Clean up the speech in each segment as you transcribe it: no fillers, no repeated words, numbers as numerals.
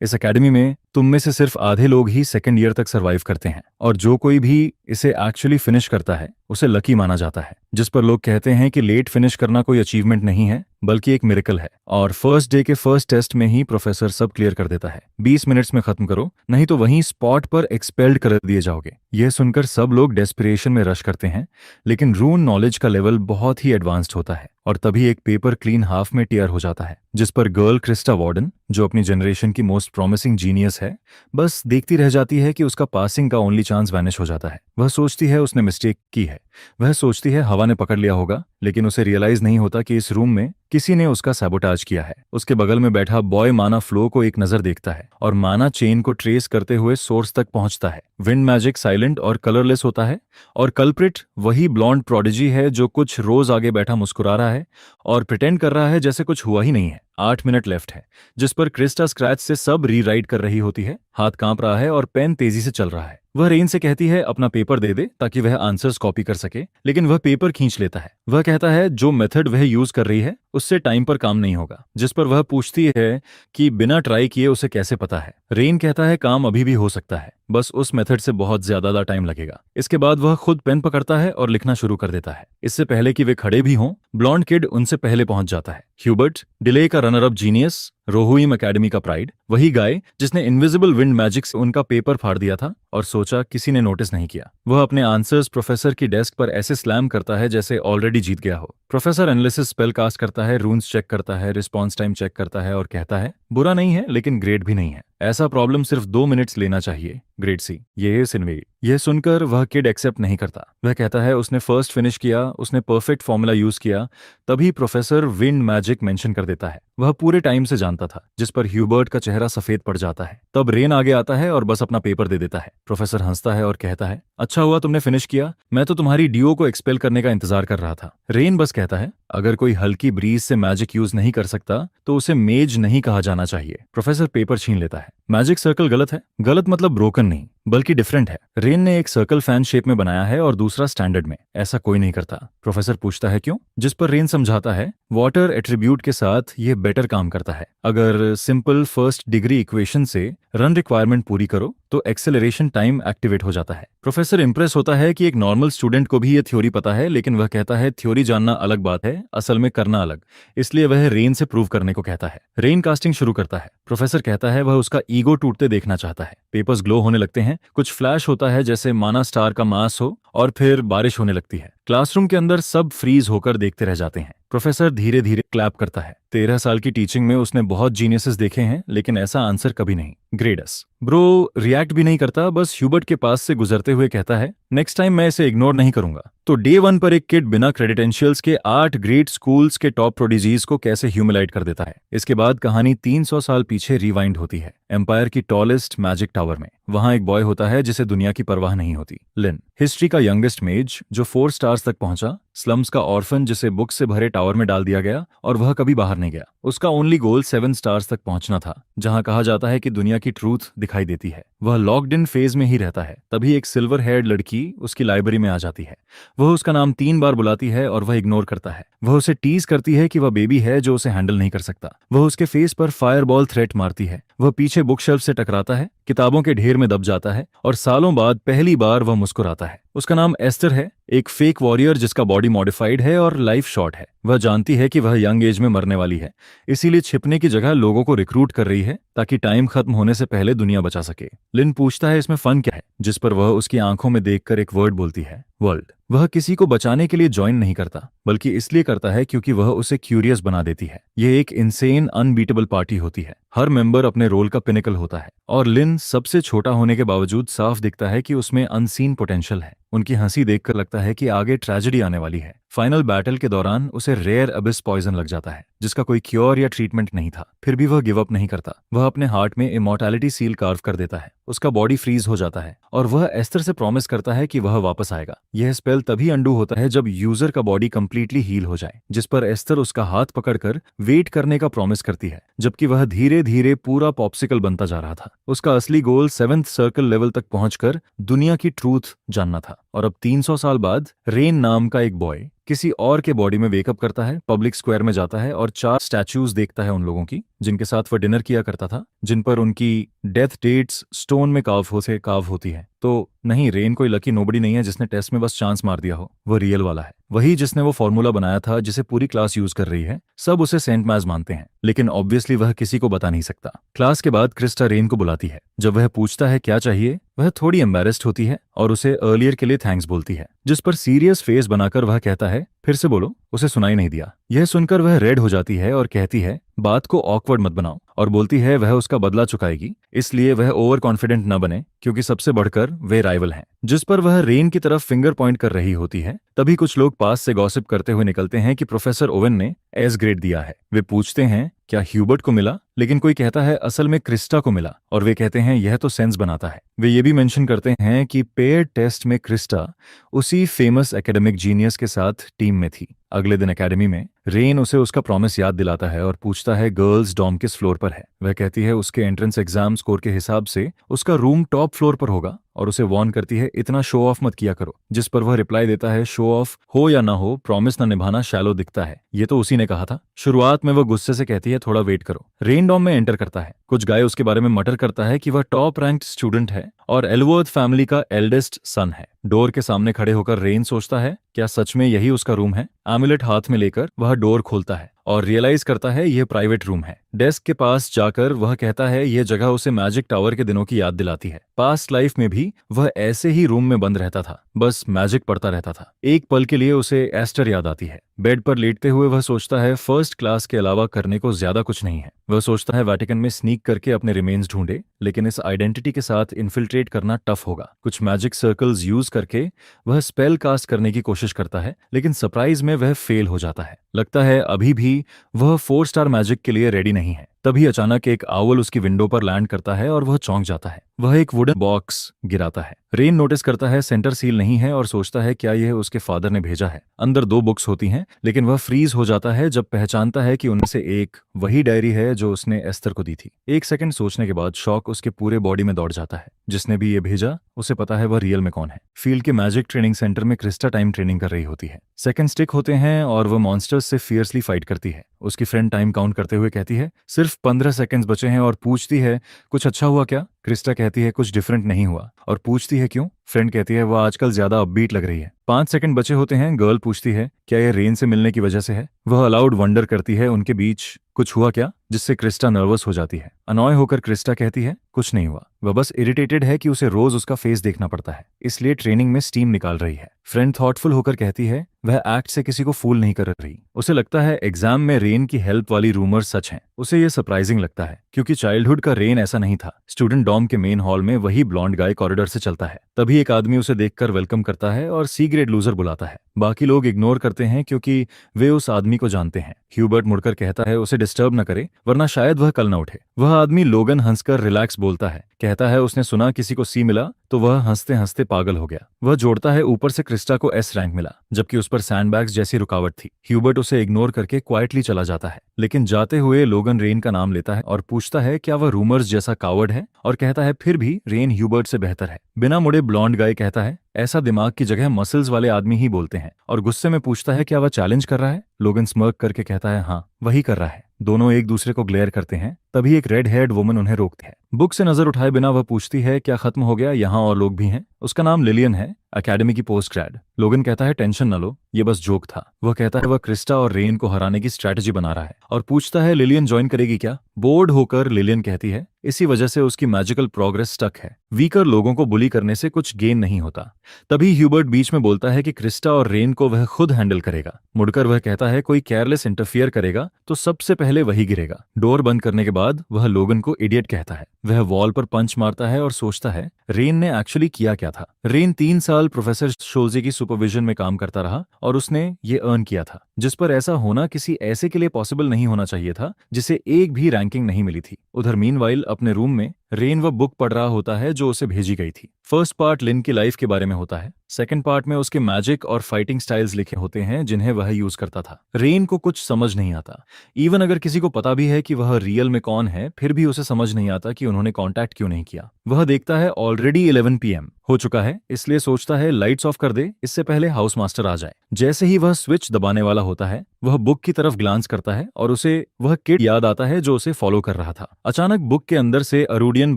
इस एकेडमी में तुम में से सिर्फ आधे लोग ही सेकेंड ईयर तक सरवाइव करते हैं, और जो कोई भी इसे एक्चुअली फिनिश करता है उसे लकी माना जाता है। जिस पर लोग कहते हैं कि लेट फिनिश करना कोई अचीवमेंट नहीं है बल्कि एक मिरेकल है। और फर्स्ट डे के फर्स्ट टेस्ट में ही प्रोफेसर सब क्लियर कर देता है। 20 मिनट्स में खत्म करो, नहीं तो वहीं स्पॉट पर एक्सपेल्ड कर दिए जाओगे। यह सुनकर सब लोग डेस्पिरेशन में रश करते हैं, लेकिन रून नॉलेज का लेवल बहुत ही एडवांस्ड होता है और तभी एक पेपर क्लीन हाफ में टीयर हो जाता है, जिस पर गर्ल क्रिस्टा वार्डन, जो अपनी जनरेशन की मोस्ट प्रॉमिसिंग जीनियस है, बस देखती रह जाती है कि उसका पासिंग का ओनली चांस वैनिश हो जाता है। वह सोचती है उसने मिस्टेक की है, वह सोचती है हवा ने पकड़ लिया होगा, लेकिन उसे रियलाइज नहीं होता कि इस रूम में किसी ने उसका सैबोटाज किया है। उसके बगल में बैठा बॉय माना फ्लो को एक नजर देखता है और माना चेन को ट्रेस करते हुए सोर्स तक पहुंचता है। विंड मैजिक साइलेंट और कलरलेस होता है और कल्प्रिट वही ब्लॉन्ड प्रोडिजी है जो कुछ रोज आगे बैठा मुस्कुरा रहा है और प्रिटेंड कर रहा है जैसे कुछ हुआ ही नहीं है। 8 मिनट लेफ्ट है, जिस पर क्रिस्टा स्क्रैच से सब रीराइट कर रही होती है। हाथ कांप रहा है और पेन तेजी से चल रहा है। वह रेन से कहती है अपना पेपर दे दे ताकि वह आंसर्स कॉपी कर सके, लेकिन वह पेपर खींच लेता है। वह कहता है जो मेथड वह यूज कर रही है उससे टाइम पर काम नहीं होगा, जिस पर वह पूछती है कि बिना ट्राई किए उसे कैसे पता है। रेन कहता है काम अभी भी हो सकता है, बस उस मेथड से बहुत ज्यादा टाइम लगेगा। इसके बाद वह खुद पेन पकड़ता है और लिखना शुरू कर देता है। इससे पहले कि वे खड़े भी हों, ब्लॉन्ड किड उनसे पहले पहुंच जाता है। ह्यूबर्ट, डिले का रनर अप जीनियस, रोहुइम एकेडमी का प्राइड, वही गाय जिसने इनविजिबल विंड मैजिक से उनका पेपर फाड़ दिया था और सोचा किसी ने नोटिस नहीं किया। वह अपने आंसर्स प्रोफेसर की डेस्क पर ऐसे स्लैम करता है जैसे ऑलरेडी जीत गया हो। प्रोफेसर एनालिसिस स्पेल कास्ट करता है, रून्स चेक करता है, रिस्पॉन्स टाइम चेक करता है और कहता है बुरा नहीं है लेकिन ग्रेड भी नहीं है। ऐसा प्रॉब्लम सिर्फ 2 मिनट्स लेना चाहिए, ग्रेड सी। ये सिन्वेड। यह सुनकर वह किड एक्सेप्ट नहीं करता। वह कहता है उसने फर्स्ट फिनिश किया, उसने परफेक्ट फॉर्मूला यूज किया। तभी प्रोफेसर विंड मैजिक मेंशन कर देता है। वह पूरे टाइम से जानता था, जिस पर ह्यूबर्ट का चेहरा सफेद पड़ जाता है। तब रेन आगे आता है और बस अपना पेपर दे देता है। प्रोफेसर हंसता है और कहता है अच्छा हुआ तुमने फिनिश किया, मैं तो तुम्हारी डीओ को एक्सपेल करने का इंतजार कर रहा था। रेन बस कहता है अगर कोई हल्की ब्रीज से मैजिक यूज नहीं कर सकता तो उसे मेज नहीं कहा जाना चाहिए। प्रोफेसर पेपर छीन लेता है। मैजिक सर्कल गलत है। गलत मतलब ब्रोकन नहीं बल्कि डिफरेंट है। रेन ने एक सर्कल फैन शेप में बनाया है और दूसरा स्टैंडर्ड में। ऐसा कोई नहीं करता। प्रोफेसर पूछता है क्यों, जिस पर रेन समझाता है वाटर एट्रीब्यूट के साथ ये बेटर काम करता है। अगर सिंपल फर्स्ट डिग्री इक्वेशन से रन रिक्वायरमेंट पूरी करो तो एक्सेलरेशन टाइम एक्टिवेट हो जाता है। प्रोफेसर इंप्रेस होता है कि एक नॉर्मल स्टूडेंट को भी ये थ्योरी पता है, लेकिन वह कहता है थ्योरी जानना अलग बात है, असल में करना अलग। इसलिए वह रेन से प्रूव करने को कहता है। रेन कास्टिंग शुरू करता है। प्रोफेसर कहता है वह उसका ईगो टूटते देखना चाहता है। पेपर्स ग्लो होने लगते हैं, कुछ फ्लैश होता है जैसे माना स्टार का मास हो, और फिर बारिश होने लगती है। क्लासरूम के अंदर सब फ्रीज होकर देखते रह जाते हैं। प्रोफेसर धीरे धीरे क्लैप करता है। 13 साल की टीचिंग में उसने बहुत जीनियसेस देखे हैं, लेकिन ऐसा आंसर कभी नहीं। ग्रेडस। ब्रो रिएक्ट भी नहीं करता, बस ह्यूबर्ट के पास से गुजरते हुए कहता है नेक्स्ट टाइम मैं इसे इग्नोर नहीं करूंगा। तो डे 1 पर एक किड बिना क्रेडेंशियल्स के 8 ग्रेट स्कूल्स के टॉप प्रोडिजीज को कैसे ह्यूमिलाइट कर देता है। इसके बाद कहानी 300 साल पीछे रिवाइंड होती है, एम्पायर की टॉलेस्ट मैजिक टावर में। वहां एक बॉय होता है जिसे दुनिया की परवाह नहीं होती, लिन। हिस्ट्री का यंगेस्ट मेज जो 4 स्टार्स तक पहुंचा, स्लम्स का ऑर्फन जिसे बुक से भरे टावर में डाल दिया गया और वह कभी बाहर नहीं गया। उसका ओनली गोल 7 स्टार्स तक पहुंचना था, जहां कहा जाता है कि दुनिया की ट्रूथ दिखाई देती है। वह लॉक्ड इन फेज में ही रहता है। तभी एक सिल्वर हेयर्ड लड़की उसकी लाइब्रेरी में आ जाती है। वह उसका नाम 3 बार बुलाती है और वह इग्नोर करता है। वह उसे टीज करती है कि वह बेबी है जो उसे हैंडल नहीं कर सकता। वह उसके फेस पर फायरबॉल थ्रेट मारती है। वह पीछे बुक शेल्फ से टकराता है, किताबों के ढेर में दब जाता है और सालों बाद पहली बार वह मुस्कुराता है। उसका नाम एस्टर है, एक फेक वॉरियर जिसका बॉडी मॉडिफाइड है और लाइफ शॉर्ट है। वह जानती है कि वह यंग एज में मरने वाली है, इसीलिए छिपने की जगह लोगों को रिक्रूट कर रही है ताकि टाइम खत्म होने से पहले दुनिया बचा सके। लिन पूछता है इसमें फन क्या है, जिस पर वह उसकी आंखों में देखकर एक वर्ड बोलती है, वर्ल्ड। वह किसी को बचाने के लिए ज्वाइन नहीं करता, बल्कि इसलिए करता है क्योंकि वह उसे क्यूरियस बना देती है। यह एक इनसेन अनबीटेबल पार्टी होती है। हर मेंबर अपने रोल का पिनिकल होता है और लिन सबसे छोटा होने के बावजूद साफ दिखता है कि उसमें अनसीन पोटेंशियल है। उनकी हंसी देखकर लगता है कि आगे ट्रेजेडी आने वाली है। फाइनल बैटल के दौरान उसे रेयर अबिस पॉइजन लग जाता है, जिसका कोई क्योर या ट्रीटमेंट नहीं था। फिर भी वह गिव अप नहीं करता। वह अपने हार्ट में इमॉर्टैलिटी सील कार्व कर देता है। उसका बॉडी फ्रीज हो जाता है और वह एस्टर से प्रॉमिस करता है कि वह वापस आएगा। यह स्पेल तभी अंडू होता है जब यूजर का बॉडी कंप्लीटली हील हो जाए, जिस पर एस्टर उसका हाथ पकड़कर वेट करने का प्रॉमिस करती है, जबकि वह धीरे धीरे पूरा पॉप्सिकल बनता जा रहा था। उसका असली गोल 7th सर्कल लेवल तक पहुंचकर दुनिया की ट्रूथ जानना था। और अब 300 साल बाद रेन नाम का एक बॉय किसी और के बॉडी में वेकअप करता है, पब्लिक स्क्वायर में जाता है और 4 स्टैच्यूज देखता है उन लोगों की जिनके साथ वह डिनर किया करता था, जिन पर उनकी डेथ डेट्स स्टोन में काव होती है। तो नहीं, रेन कोई लकी नोबडी नहीं है जिसने टेस्ट में बस चांस मार दिया हो, वो रियल वाला है, वही जिसने वो फॉर्मूला बनाया था जिसे पूरी क्लास यूज कर रही है। सब उसे सेंट मैज मानते हैं, लेकिन ऑब्वियसली वह किसी को बता नहीं सकता। क्लास के बाद क्रिस्टा रेन को बुलाती है। जब वह पूछता है क्या चाहिए, वह थोड़ी एम्बेरेस्ड होती है और उसे अर्लियर के लिए थैंक्स बोलती है, जिस पर सीरियस फेस बनाकर वह कहता है फिर से बोलो, उसे सुनाई नहीं दिया। यह सुनकर वह रेड हो जाती है और कहती है बात को ऑकवर्ड मत बनाओ, और बोलती है वह उसका बदला चुकाएगी, इसलिए वह ओवर कॉन्फिडेंट न बने क्योंकि सबसे बढ़कर वे राइवल हैं। जिस पर वह रेन की तरफ फिंगर पॉइंट कर रही होती है। तभी कुछ लोग पास से गॉसिप करते हुए निकलते हैं कि प्रोफेसर ओवेन ने एस ग्रेड दिया है। वे पूछते हैं क्या ह्यूबर्ट को मिला, लेकिन कोई कहता है असल में क्रिस्टा को मिला, और वे कहते हैं यह तो सेंस बनाता है। वे ये भी मेंशन करते हैं कि पेयर टेस्ट में क्रिस्टा उसी फेमस एकेडमिक जीनियस के साथ टीम में थी। अगले दिन एकेडमी में रेन उसे उसका प्रॉमिस याद दिलाता है और पूछता है गर्ल्स डॉर्म किस फ्लोर पर है। वह कहती है उसके एंट्रेंस एग्जाम स्कोर के हिसाब से उसका रूम टॉप फ्लोर पर होगा, और उसे वार्न करती है इतना शो ऑफ मत किया करो, जिस पर वह रिप्लाई देता है शो ऑफ हो या ना हो, प्रॉमिस न निभाना शैलो दिखता है, ये तो उसी ने कहा था। शुरुआत में वह गुस्से से कहती है थोड़ा वेट करो। रेन डॉर्म में एंटर करता है। कुछ गाय उसके बारे में मटर करता है कि वह टॉप रैंक्ड स्टूडेंट है और एल्वर्थ फैमिली का एल्डेस्ट सन है। डोर के सामने खड़े होकर रेन सोचता है क्या सच में यही उसका रूम है। एमुलेट हाथ में लेकर वह डोर खोलता है और रियलाइज करता है यह प्राइवेट रूम है। डेस्क के पास जाकर वह कहता है यह जगह उसे मैजिक टावर के दिनों की याद दिलाती है। पास्ट लाइफ में भी वह ऐसे ही रूम में बंद रहता था, बस मैजिक पढ़ता रहता था। एक पल के लिए उसे एस्टर याद आती है। बेड पर लेटते हुए वह सोचता है फर्स्ट क्लास के अलावा करने को ज्यादा कुछ नहीं है। वह सोचता है वेटिकन में स्नीक करके अपने रिमेन्स ढूंढे, लेकिन इस आइडेंटिटी के साथ इन्फिल्ट्रेट करना टफ होगा। कुछ मैजिक सर्कल्स यूज करके वह स्पेल कास्ट करने की कोशिश करता है, लेकिन सरप्राइज में वह फेल हो जाता है। लगता है अभी भी वह 4 स्टार मैजिक के लिए रेडी नहीं है। तभी अचानक एक आउल उसकी विंडो पर लैंड करता है और वह चौंक जाता है। वह एक वुडन बॉक्स गिराता है। रेन नोटिस करता है सेंटर सील नहीं है और सोचता है क्या यह उसके फादर ने भेजा है। अंदर 2 बुक्स होती हैं, लेकिन वह फ्रीज हो जाता है जब पहचानता है कि उनमें से एक वही डायरी है जो उसने एस्तर को दी थी। 1 सेकंड सोचने के बाद शॉक उसके पूरे बॉडी में दौड़ जाता है। जिसने भी ये भेजा उसे पता है वह रियल में कौन है। फील्ड के मैजिक ट्रेनिंग सेंटर में क्रिस्टा टाइम ट्रेनिंग कर रही होती है। सेकंड स्टिक होते हैं और वह मॉन्स्टर्स से फियर्सली फाइट करती है। उसकी फ्रेंड टाइम काउंट करते हुए कहती है सिर्फ 15 सेकंड्स बचे हैं और पूछती है कुछ अच्छा हुआ क्या। क्रिस्टा कहती है कुछ डिफरेंट नहीं हुआ और पूछती है क्यों। फ्रेंड कहती है वह आजकल ज्यादा अपबीट लग रही है। 5 सेकंड बचे होते हैं। गर्ल पूछती है क्या यह रेन से मिलने की वजह से है। वह अलाउड वंडर करती है उनके बीच कुछ हुआ क्या, जिससे क्रिस्टा नर्वस हो जाती है। अनॉय होकर क्रिस्टा कहती है कुछ नहीं हुआ, वह बस इरिटेटेड है कि उसे रोज उसका फेस देखना पड़ता है, इसलिए ट्रेनिंग में स्टीम निकाल रही है। फ्रेंड थॉटफुल होकर कहती है वह एक्ट से किसी को फूल नहीं कर रही। उसे लगता है एग्जाम में रेन की हेल्प वाली रूमर सच हैं। उसे यह सरप्राइजिंग लगता है क्योंकि चाइल्डहुड का रेन ऐसा नहीं था। स्टूडेंट डॉर्म के मेन हॉल में वही ब्लॉन्ड गाय कॉरिडोर से चलता है। तभी एक आदमी उसे देखकर वेलकम करता है और सी ग्रेड लूजर बुलाता है। बाकी लोग इग्नोर करते हैं क्योंकि वे उस आदमी को जानते हैं। ह्यूबर्ट मुड़कर कहता है उसे डिस्टर्ब न करे वरना शायद वह कल न उठे। वह आदमी लोगन हंसकर रिलैक्स बोलता है। कहता है उसने सुना किसी को सी मिला तो वह हंसते हंसते पागल हो गया। वह जोड़ता है ऊपर से क्रिस्टा को एस रैंक मिला जबकि उस पर सैंडबैग्स जैसी रुकावट थी। ह्यूबर्ट उसे इग्नोर करके क्वाइटली चला जाता है, लेकिन जाते हुए लोगन रेन का नाम लेता है और पूछता है क्या वह रूमर्स जैसा कावर्ड है, और कहता है फिर भी रेन ह्यूबर्ट से बेहतर है। बिना मुड़े ब्लॉन्ड गाय कहता है ऐसा दिमाग की जगह मसल्स वाले आदमी ही बोलते हैं, और गुस्से में पूछता है क्या वह चैलेंज कर रहा है। लोगन स्मर्क करके कहता है हाँ वही कर रहा है। दोनों एक दूसरे को ग्लेयर करते हैं। तभी एक रेड हेयर्ड वुमन उन्हें रोकती है। बुक से नजर उठाए बिना वह पूछती है क्या खत्म हो गया, यहाँ और लोग भी हैं। उसका नाम लिलियन है, एकेडमी की पोस्ट ग्रेड। लोगन कहता है टेंशन न लो, ये बस जोक था। वह कहता है वह क्रिस्टा और रेन को हराने की स्ट्रैटेजी बना रहा है और पूछता है लिलियन ज्वाइन करेगी क्या। बोर्ड होकर लिलियन कहती है इसी वजह से उसकी मैजिकल प्रोग्रेस स्टक है। वीकर लोगों को बुली करने से कुछ गेन नहीं होता। तभी ह्यूबर्ट बीच में बोलता है कि क्रिस्टा और रेन को वह खुद हैंडल करेगा। मुड़कर वह कहता है कोई केयरलेस इंटरफियर करेगा तो सबसे पहले वही गिरेगा। डोर बंद करने के बाद वह लोगन को इडियट कहता है। वह वॉल पर पंच मारता है और सोचता है रेन ने एक्चुअली किया क्या था। रेन 3 साल प्रोफेसर शोल्जे की सुपरविजन में काम करता रहा और उसने ये अर्न किया था, जिस पर ऐसा होना किसी ऐसे के लिए पॉसिबल नहीं होना चाहिए था जिसे एक भी रैंकिंग नहीं मिली थी। उधर मीनवाइल अपने रूम में रेन वह बुक पढ़ रहा होता है जो उसे भेजी गई थी। फर्स्ट पार्ट लिन की लाइफ के बारे में होता है। सेकंड पार्ट में उसके मैजिक और फाइटिंग स्टाइल्स लिखे होते हैं जिन्हें वह यूज करता था। रेन को कुछ समझ नहीं आता। इवन अगर किसी को पता भी है कि वह रियल में कौन है, फिर भी उसे समझ नहीं आता कि उन्होंने कांटेक्ट क्यों नहीं किया। वह देखता है ऑलरेडी 11 PM हो चुका है, इसलिए सोचता है लाइट्स ऑफ कर दे, इससे पहले हाउस मास्टर आ जाए। जैसे ही वह स्विच दबाने वाला होता है, वह बुक की तरफ ग्लांस करता है और उसे वह किड याद आता है जो उसे फॉलो कर रहा था। अचानक बुक के अंदर से अरूडियन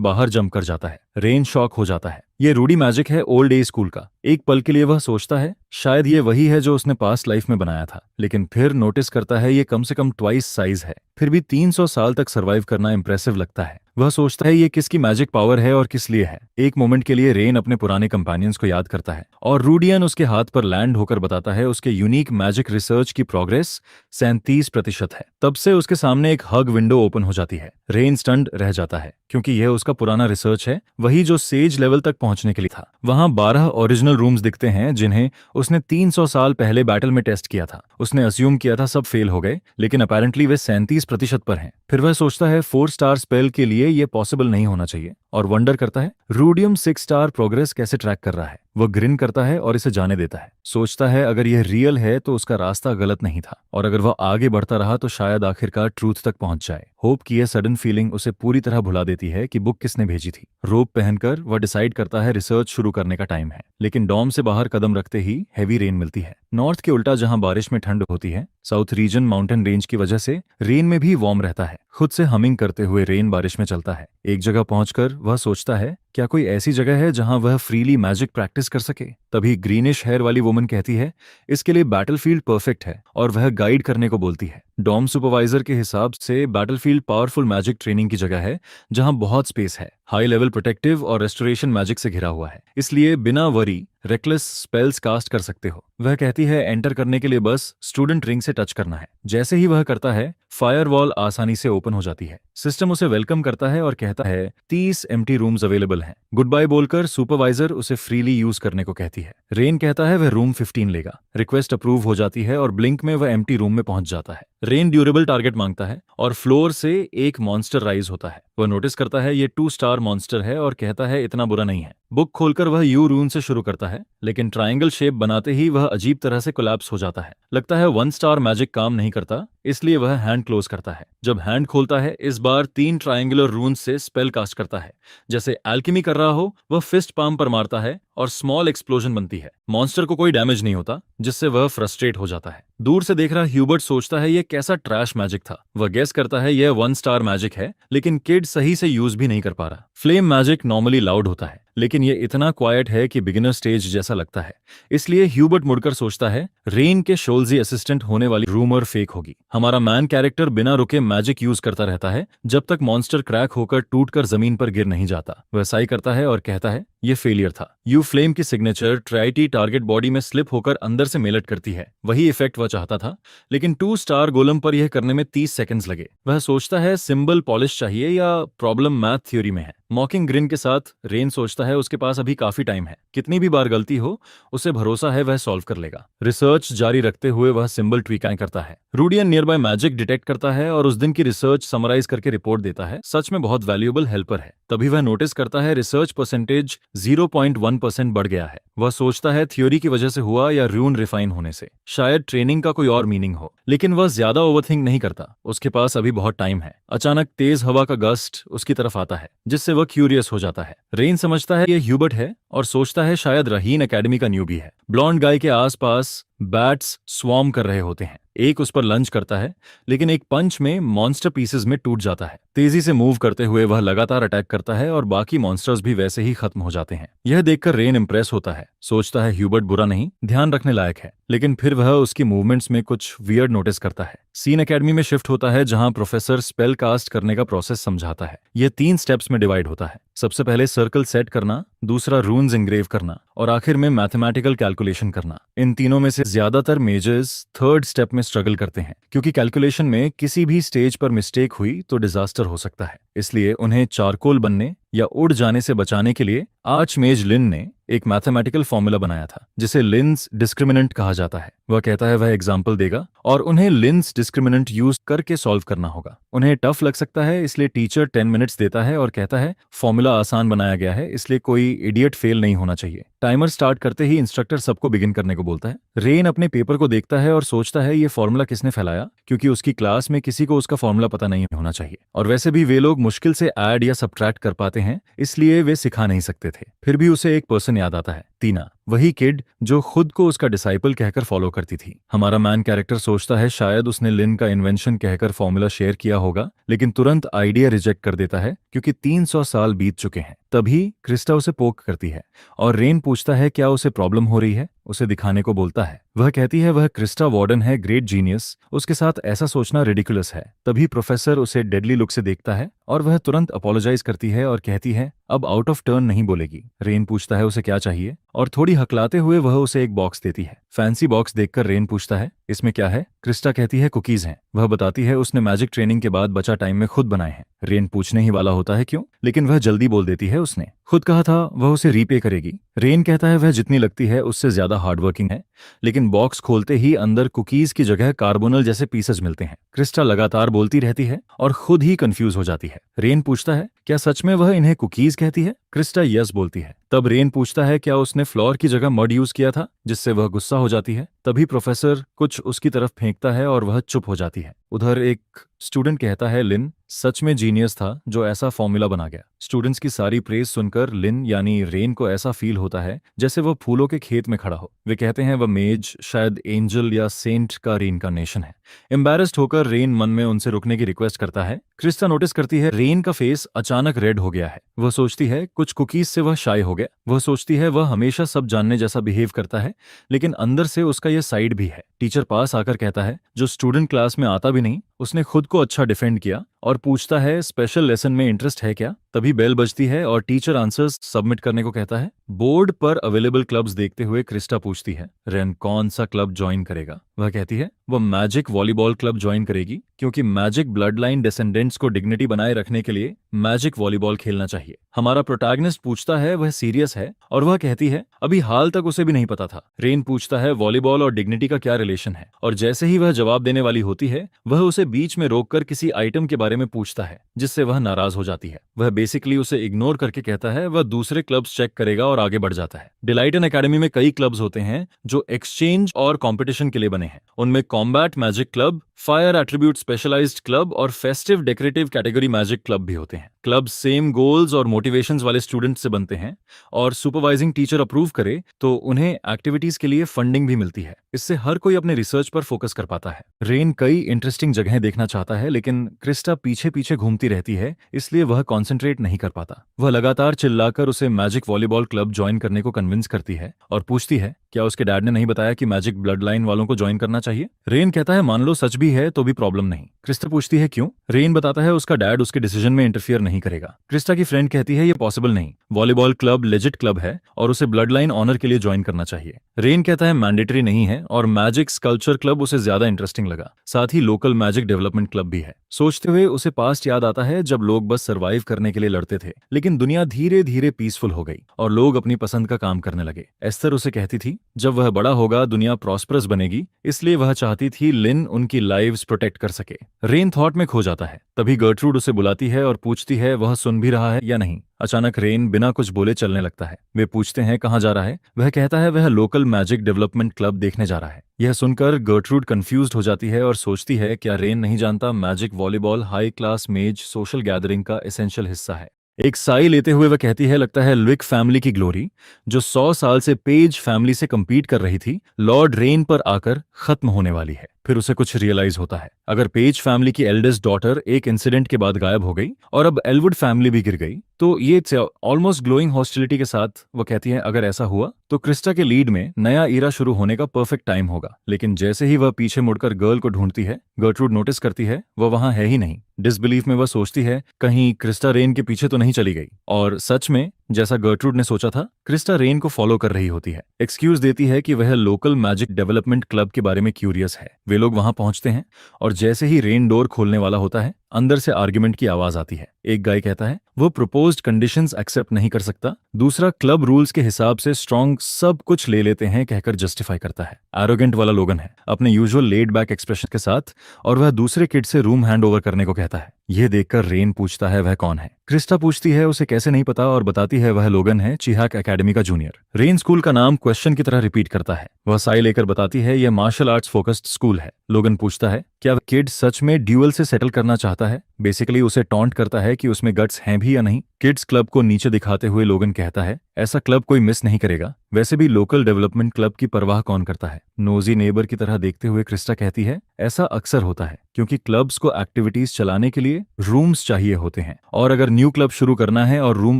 बाहर जंप कर जाता है। रेन शॉक हो जाता है। ये रूडी मैजिक है ओल्ड एज स्कूल का। एक पल के लिए वह सोचता है शायद ये वही है जो उसने पास्ट लाइफ में बनाया था, लेकिन फिर नोटिस करता है ये कम से कम ट्वाइस साइज है। फिर भी 300 साल तक सरवाइव करना इंप्रेसिव लगता है। वह सोचता है ये किसकी मैजिक पावर है और किस लिए है। एक मोमेंट के लिए रेन अपने पुराने कंपेनियंस को याद करता है और रूडियन उसके हाथ पर लैंड होकर बताता है उसके यूनिक मैजिक रिसर्च की प्रोग्रेस 37% है। तब से उसके सामने एक हग विंडो ओपन हो जाती है। रेन स्टन्ड रह जाता है क्योंकि यह उसका पुराना रिसर्च है, वही जो सेज लेवल तक पहुंचने के लिए था। वहां 12 ओरिजिनल रूम्स दिखते हैं जिन्हें उसने 300 साल पहले बैटल में टेस्ट किया था। उसने अस्यूम किया था सब फेल हो गए, लेकिन अपेरेंटली वे 37% पर हैं। फिर वह सोचता है 4 स्टार स्पेल के लिए यह पॉसिबल नहीं होना चाहिए और वंडर करता है रूडियम 6 स्टार प्रोग्रेस कैसे ट्रैक कर रहा है। वह ग्रिन करता है और इसे जाने देता है। सोचता है अगर यह रियल है तो उसका रास्ता गलत नहीं था और अगर वह आगे बढ़ता रहा तो शायद आखिरकार ट्रूथ तक पहुंच जाए। होप की यह सडन फीलिंग उसे पूरी तरह भुला देती है कि बुक किसने भेजी थी। रोप पहनकर वह डिसाइड करता है रिसर्च शुरू करने का टाइम है, लेकिन डॉम से बाहर कदम रखते ही हैवी रेन मिलती है। नॉर्थ के उल्टा जहां बारिश में ठंड होती है, साउथ रीजन माउंटेन रेंज की वजह से रेन में भी वार्म रहता है। खुद से हमिंग करते हुए रेन बारिश में चलता है। एक जगह पहुंचकर वह सोचता है क्या कोई ऐसी जगह है जहां वह फ्रीली मैजिक प्रैक्टिस कर सके। तभी ग्रीनिश हेयर वाली वुमन कहती है इसके लिए बैटलफील्ड परफेक्ट है और वह गाइड करने को बोलती है। डॉम सुपरवाइजर के हिसाब से बैटलफील्ड पावरफुल मैजिक ट्रेनिंग की जगह है जहां बहुत स्पेस है, हाई लेवल प्रोटेक्टिव और रेस्टोरेशन मैजिक से घिरा हुआ है, इसलिए बिना वरी रेकलेस स्पेल्स कास्ट कर सकते हो। वह कहती है एंटर करने के लिए बस स्टूडेंट रिंग से टच करना है। जैसे ही वह करता है फायरवॉल आसानी से ओपन हो जाती है। सिस्टम उसे वेलकम करता है और कहता है 30 एम्प्टी रूम्स अवेलेबल हैं। गुड बाय बोलकर सुपरवाइजर उसे फ्रीली यूज करने को कहती है। रेन कहता है वह रूम 15 लेगा। रिक्वेस्ट अप्रूव हो जाती है और ब्लिंक में वह एम्प्टी रूम में पहुंच जाता है। रेन ड्यूरेबल टारगेट मांगता है और फ्लोर से एक मॉन्स्टर राइज होता है। वह नोटिस करता है ये 2 स्टार मॉन्स्टर है और कहता है इतना बुरा नहीं है। बुक खोलकर वह यू रून से शुरू करता है, लेकिन ट्रायंगल शेप बनाते ही वह अजीब तरह से कोलैप्स हो जाता है। लगता है 1 स्टार मैजिक काम नहीं करता, इसलिए वह हैंड क्लोज करता है। जब हैंड खोलता है इस बार 3 ट्रायंगुलर रून्स से स्पेल कास्ट करता है। जैसे एल्केमी कर रहा हो, वह फिस्ट पाम पर मारता है और स्मॉल एक्सप्लोजन बनती है। मॉन्स्टर को कोई डैमेज नहीं होता, जिससे वह फ्रस्ट्रेट हो जाता है। दूर से देख रहा ह्यूबर्ट सोचता है यह कैसा ट्रैश मैजिक था। वह गेस करता है यह 1 स्टार मैजिक है, लेकिन किड सही से यूज भी नहीं कर पा रहा। फ्लेम मैजिक नॉर्मली लाउड होता है, लेकिन यह इतना क्वाइट है कि बिगिनर स्टेज जैसा लगता है। इसलिए ह्यूबर्ट मुड़कर सोचता है रेन के शोल्जी असिस्टेंट होने वाली रूमर फेक होगी। हमारा मैन कैरेक्टर बिना रुके मैजिक यूज करता रहता है जब तक मॉन्स्टर क्रैक होकर टूटकर जमीन पर गिर नहीं जाता। वह साई करता है और कहता है यह फेलियर था। यू फ्लेम की सिग्नेचर ट्राइटी टारगेट बॉडी में स्लिप होकर अंदर से मेलट करती है। वही इफेक्ट वह चाहता था, लेकिन 2 स्टार गोलम पर यह करने में 30 सेकंड्स लगे। वह सोचता है सिंबल पॉलिश चाहिए या प्रॉब्लम मैथ थ्योरी में है। मॉकिंग ग्रिन के साथ रेन सोचता है उसके पास अभी काफी टाइम है। कितनी भी बार गलती हो, उसे भरोसा है वह सॉल्व कर लेगा। रिसर्च जारी रखते हुए वह सिंबल ट्वीकाएं करता है। रूडियन नियर बाय मैजिक डिटेक्ट करता है और उस दिन की रिसर्च समराइज करके रिपोर्ट देता है। सच में बहुत वैल्यूएबल हेल्पर है। तभी वह नोटिस करता है रिसर्च परसेंटेज 0.1% बढ़ गया है। वह सोचता है थ्योरी की वजह से हुआ या रून रिफाइन होने से। शायद ट्रेनिंग का कोई और मीनिंग हो, लेकिन वह ज्यादा ओवरथिंक नहीं करता। उसके पास अभी बहुत टाइम है। अचानक तेज हवा का गस्ट उसकी तरफ आता है, जिससे वह क्यूरियस हो जाता है। रेन समझता है यह ह्यूबर्ट है और सोचता है शायद रहीन एकेडमी का न्यूबी है। ब्लॉन्ड गाय के आसपास बैट्स स्वॉर्म कर रहे होते हैं। एक उस पर लंच करता है, लेकिन एक पंच में मॉन्स्टर पीसेस में टूट जाता है। तेजी से मूव करते हुए वह लगातार अटैक करता है और बाकी मॉन्स्टर्स भी वैसे ही खत्म हो जाते हैं। यह देखकर रेन इंप्रेस होता है। सोचता है ह्यूबर्ट बुरा नहीं, ध्यान रखने लायक है। लेकिन फिर वह उसकी मूवमेंट्स में कुछ वियर्ड नोटिस करता है। सीन एकेडमी में शिफ्ट होता है, जहां प्रोफेसर स्पेल कास्ट करने का प्रोसेस समझाता है। यह 3 स्टेप्स में डिवाइड होता है। सबसे पहले सर्कल सेट करना, दूसरा रून्स इंग्रेव करना और आखिर में मैथमेटिकल कैलकुलेशन करना। इन तीनों में से ज्यादातर मेजर्स 3rd स्टेप में स्ट्रगल करते हैं, क्योंकि कैलकुलेशन में किसी भी स्टेज पर मिस्टेक हुई तो डिजास्टर हो सकता है। इसलिए उन्हें चारकोल बनने या उड़ जाने से बचाने के लिए आर्चमेज लिन ने एक मैथमेटिकल फॉर्मूला बनाया था, जिसे लिन्स डिस्क्रिमिनेंट कहा जाता है। वह कहता है वह एग्जाम्पल देगा और उन्हें लिन्स डिस्क्रिमिनेंट यूज करके सॉल्व करना होगा। उन्हें टफ लग सकता है, इसलिए टीचर 10 मिनट्स देता है और कहता है फॉर्मूला आसान बनाया गया है, इसलिए कोई इडियट फेल नहीं होना चाहिए। टाइमर स्टार्ट करते ही इंस्ट्रक्टर सबको बिगिन करने को बोलता है। रेन अपने पेपर को देखता है और सोचता है ये फॉर्मूला किसने फैलाया, क्योंकि उसकी क्लास में किसी को उसका फॉर्मूला पता नहीं होना चाहिए। और वैसे भी वे लोग लोग मुश्किल से ऐड या सब्ट्रैक्ट कर पाते हैं, इसलिए वे सिखा नहीं सकते थे। फिर भी उसे एक पर्सन याद आता है, टीना, वही किड जो खुद को उसका डिसाइपल कहकर फॉलो करती थी। हमारा मैन कैरेक्टर सोचता है शायद उसने लिन का इन्वेंशन कहकर फॉर्मूला शेयर किया होगा, लेकिन तुरंत आइडिया रिजेक्ट कर देता है क्योंकि 300 साल बीत चुके हैं। तभी क्रिस्टा उसे पोक करती है और रेन पूछता है क्या उसे प्रॉब्लम हो रही है। उसे दिखाने को बोलता है। वह कहती है वह क्रिस्टा वार्डन है, ग्रेट जीनियस, उसके साथ ऐसा सोचना रिडिकुलस है। तभी प्रोफेसर उसे डेडली लुक से देखता है और वह तुरंत अपोलोजाइज करती है और कहती है अब आउट ऑफ टर्न नहीं बोलेगी। रेन पूछता है उसे क्या चाहिए और थोड़ी हकलाते हुए वह उसे एक बॉक्स देती है। फैंसी बॉक्स देखकर रेन पूछता है इसमें क्या है। क्रिस्टा कहती है कुकीज हैं। वह बताती है उसने मैजिक ट्रेनिंग के बाद बचा टाइम में खुद बनाए हैं। रेन पूछने ही वाला होता है क्यों, लेकिन वह जल्दी बोल देती है उसने खुद कहा था वह उसे रीपे करेगी। रेन कहता है वह जितनी लगती है उससे ज्यादा हार्डवर्किंग है, लेकिन बॉक्स खोलते ही अंदर कुकीज की जगह कार्बोनल जैसे पीसेज मिलते हैं। क्रिस्टा लगातार बोलती रहती है और खुद ही कंफ्यूज हो जाती है। रेन पूछता है क्या सच में वह इन्हें कुकीज कहती है। क्रिस्टा यस बोलती है। तब रेन पूछता है क्या उसने फ्लोर की जगह मड यूज किया था, जिससे वह गुस्सा हो जाती है। तभी प्रोफेसर कुछ उसकी तरफ फेंकता है और वह चुप हो जाती है। उधर एक स्टूडेंट कहता है लिन सच में जीनियस था जो ऐसा फॉर्मूला बना गया। स्टूडेंट्स की सारी प्रेज सुनकर लिन यानी रेन को ऐसा फील होता है जैसे वह फूलों के खेत में खड़ा हो। वे कहते हैं वह मेज शायद एंजल या सेंट का रीइंकार्नेशन है। एम्बैरेस्ड होकर रेन मन में उनसे रुकने की रिक्वेस्ट करता है। क्रिस्टा नोटिस करती है रेन का फेस अचानक रेड हो गया है। वह सोचती है कुछ कुकीज से वह शाय हो गया। वह सोचती है वह हमेशा सब जानने जैसा बिहेव करता है, लेकिन अंदर से उसका यह साइड भी है। टीचर पास आकर कहता है जो स्टूडेंट क्लास में आता भी नहीं उसने खुद को अच्छा डिफेंड किया और पूछता है स्पेशल लेसन में इंटरेस्ट है क्या। तभी बेल बजती है और टीचर आंसर्स सबमिट करने को कहता है। बोर्ड पर अवेलेबल क्लब्स देखते हुए क्रिस्टा पूछती है रेन कौन सा क्लब ज्वाइन करेगा। वह कहती है वह मैजिक वॉलीबॉल क्लब ज्वाइन करेगी क्योंकि मैजिक ब्लड लाइन डिसेंडेंट्स को डिग्निटी बनाए रखने के लिए मैजिक वॉलीबॉल खेलना चाहिए। हमारा प्रोटैगनिस्ट पूछता है वह सीरियस है और वह कहती है अभी हाल तक उसे भी नहीं पता था। रेन पूछता है वॉलीबॉल और डिग्निटी का क्या रिलेशन है, और जैसे ही वह जवाब देने वाली होती है वह उसे बीच में रोककर किसी आइटम के बारे में पूछता है जिससे वह नाराज हो जाती है। वह बेसिकली उसे इग्नोर करके कहता है वह दूसरे क्लब्स चेक करेगा और आगे बढ़ जाता है। डिलाइटन एकेडमी में कई क्लब्स होते हैं जो एक्सचेंज और कंपटीशन के लिए बने हैं। उनमें combat magic club, fire attribute specialised club और festive decorative category magic club भी होते हैं। क्लब सेम गोल्स और मोटिवेशंस वाले स्टूडेंट्स से बनते हैं और सुपरवाइजिंग टीचर अप्रूव करे तो उन्हें एक्टिविटीज के लिए फंडिंग भी मिलती है। इससे हर कोई अपने रिसर्च पर फोकस कर पाता है। रेन कई इंटरेस्टिंग जगहें देखना चाहता है, लेकिन क्रिस्टा पीछे पीछे घूमती रहती है, इसलिए वह कॉन्सेंट्रेट नहीं कर पाता। वह लगातार चिल्लाकर उसे मैजिक वॉलीबॉल क्लब ज्वाइन करने को कन्विंस करती है और पूछती है क्या उसके डैड ने नहीं बताया कि मैजिक ब्लड लाइन वालों को ज्वाइन करना चाहिए। रेन कहता है मान लो सच भी है तो भी प्रॉब्लम नहीं। क्रिस्टा पूछती है क्यों। रेन बताता है उसका डैड उसके डिसीजन में इंटरफियर नहीं करेगा। क्रिस्टा की फ्रेंड कहती है ये पॉसिबल नहीं, वॉलीबॉल क्लब लेजिट क्लब है और उसे ब्लड लाइन ऑनर के लिए ज्वाइन करना चाहिए। रेन कहता है मैंडेटरी नहीं है और मैजिक स्कल्पचर क्लब उसे ज्यादा इंटरेस्टिंग लगा। साथ ही लोकल मैजिक डेवलपमेंट क्लब भी है। सोचते हुए उसे पास्ट याद आता है जब लोग बस सर्वाइव करने के लिए लड़ते थे, लेकिन दुनिया धीरे धीरे पीसफुल हो गई और लोग अपनी पसंद का काम करने लगे। एस्थर उसे कहती थी जब वह बड़ा होगा दुनिया प्रॉस्परस बनेगी, इसलिए वह चाहती थी लिन उनकी लाइव्स प्रोटेक्ट कर सके। रेन थॉट में खो जाता है। तभी गर्ट्रूड उसे बुलाती है और पूछती है वह सुन भी रहा है या नहीं। अचानक रेन बिना कुछ बोले चलने लगता है। वे पूछते हैं कहाँ जा रहा है। वह कहता है वह लोकल मैजिक डेवलपमेंट क्लब देखने जा रहा है। यह सुनकर गर्ट्रूड कंफ्यूज्ड हो जाती है और सोचती है क्या रेन नहीं जानता मैजिक वॉलीबॉल हाई क्लास मेज सोशल गैदरिंग का एसेंशियल हिस्सा है। एक साई लेते हुए वह कहती है लगता है लुइक फैमिली की ग्लोरी जो 100 साल से पेज फैमिली से compete कर रही थी, लॉर्ड रेन पर आकर खत्म होने वाली है। फिर उसे कुछ रियलाइज होता है अगर पेज फैमिली की एल्डेस्ट डॉटर एक इंसिडेंट के बाद गायब हो गई और अब एलवुड फैमिली भी गिर गई तो ये ऑलमोस्ट ग्लोइंग हॉस्टिलिटी के साथ वह कहती है अगर ऐसा हुआ तो क्रिस्टा के लीड में नया ईरा शुरू होने का परफेक्ट टाइम होगा। लेकिन जैसे ही वह पीछे मुड़कर गर्ल को ढूंढती है, गर्ट्रूड नोटिस करती है वह वहां है ही नहीं। डिसबिलीफ में वह सोचती है कहीं क्रिस्टा रेन के पीछे तो नहीं चली गई, और सच में जैसा गर्ट्रूड ने सोचा था क्रिस्टा रेन को फॉलो कर रही होती है। एक्सक्यूज देती है कि वह लोकल मैजिक डेवलपमेंट क्लब के बारे में क्यूरियस है। वे लोग वहां पहुंचते हैं और जैसे ही रेन डोर खोलने वाला होता है अंदर से आर्ग्यूमेंट की आवाज आती है। एक गाय कहता है वो प्रपोज्ड कंडीशंस एक्सेप्ट नहीं कर सकता, दूसरा क्लब रूल्स के हिसाब से स्ट्रॉन्ग सब कुछ ले लेते हैं कहकर जस्टिफाई करता है। एरोगेंट वाला लोगन है अपने यूजुअल लेड बैक एक्सप्रेशन के साथ और वह दूसरे किड से रूम हैंड ओवर करने को कहता है। यह देखकर रेन पूछता है वह कौन है। क्रिस्टा पूछती है उसे कैसे नहीं पता और बताती है वह लोगन है, चिहाक एकेडमी का जूनियर। रेन स्कूल का नाम क्वेश्चन की तरह रिपीट करता है। वह साई लेकर बताती है यह मार्शल आर्ट्स फोकस्ड स्कूल है। लोगन पूछता है क्या वह किड सच में ड्यूअल से सेटल करना चाहता है। बेसिकली उसे टॉन्ट करता है कि उसमें गट्स हैं भी या नहीं। किड्स क्लब को नीचे दिखाते हुए लोगन कहता है ऐसा क्लब कोई मिस नहीं करेगा, वैसे भी लोकल डेवलपमेंट क्लब की परवाह कौन करता है। नोजी नेबर की तरह देखते हुए क्रिस्टा कहती है ऐसा अक्सर होता है क्योंकि क्लब्स को एक्टिविटीज चलाने के लिए रूम्स चाहिए होते हैं, और अगर न्यू क्लब शुरू करना है और रूम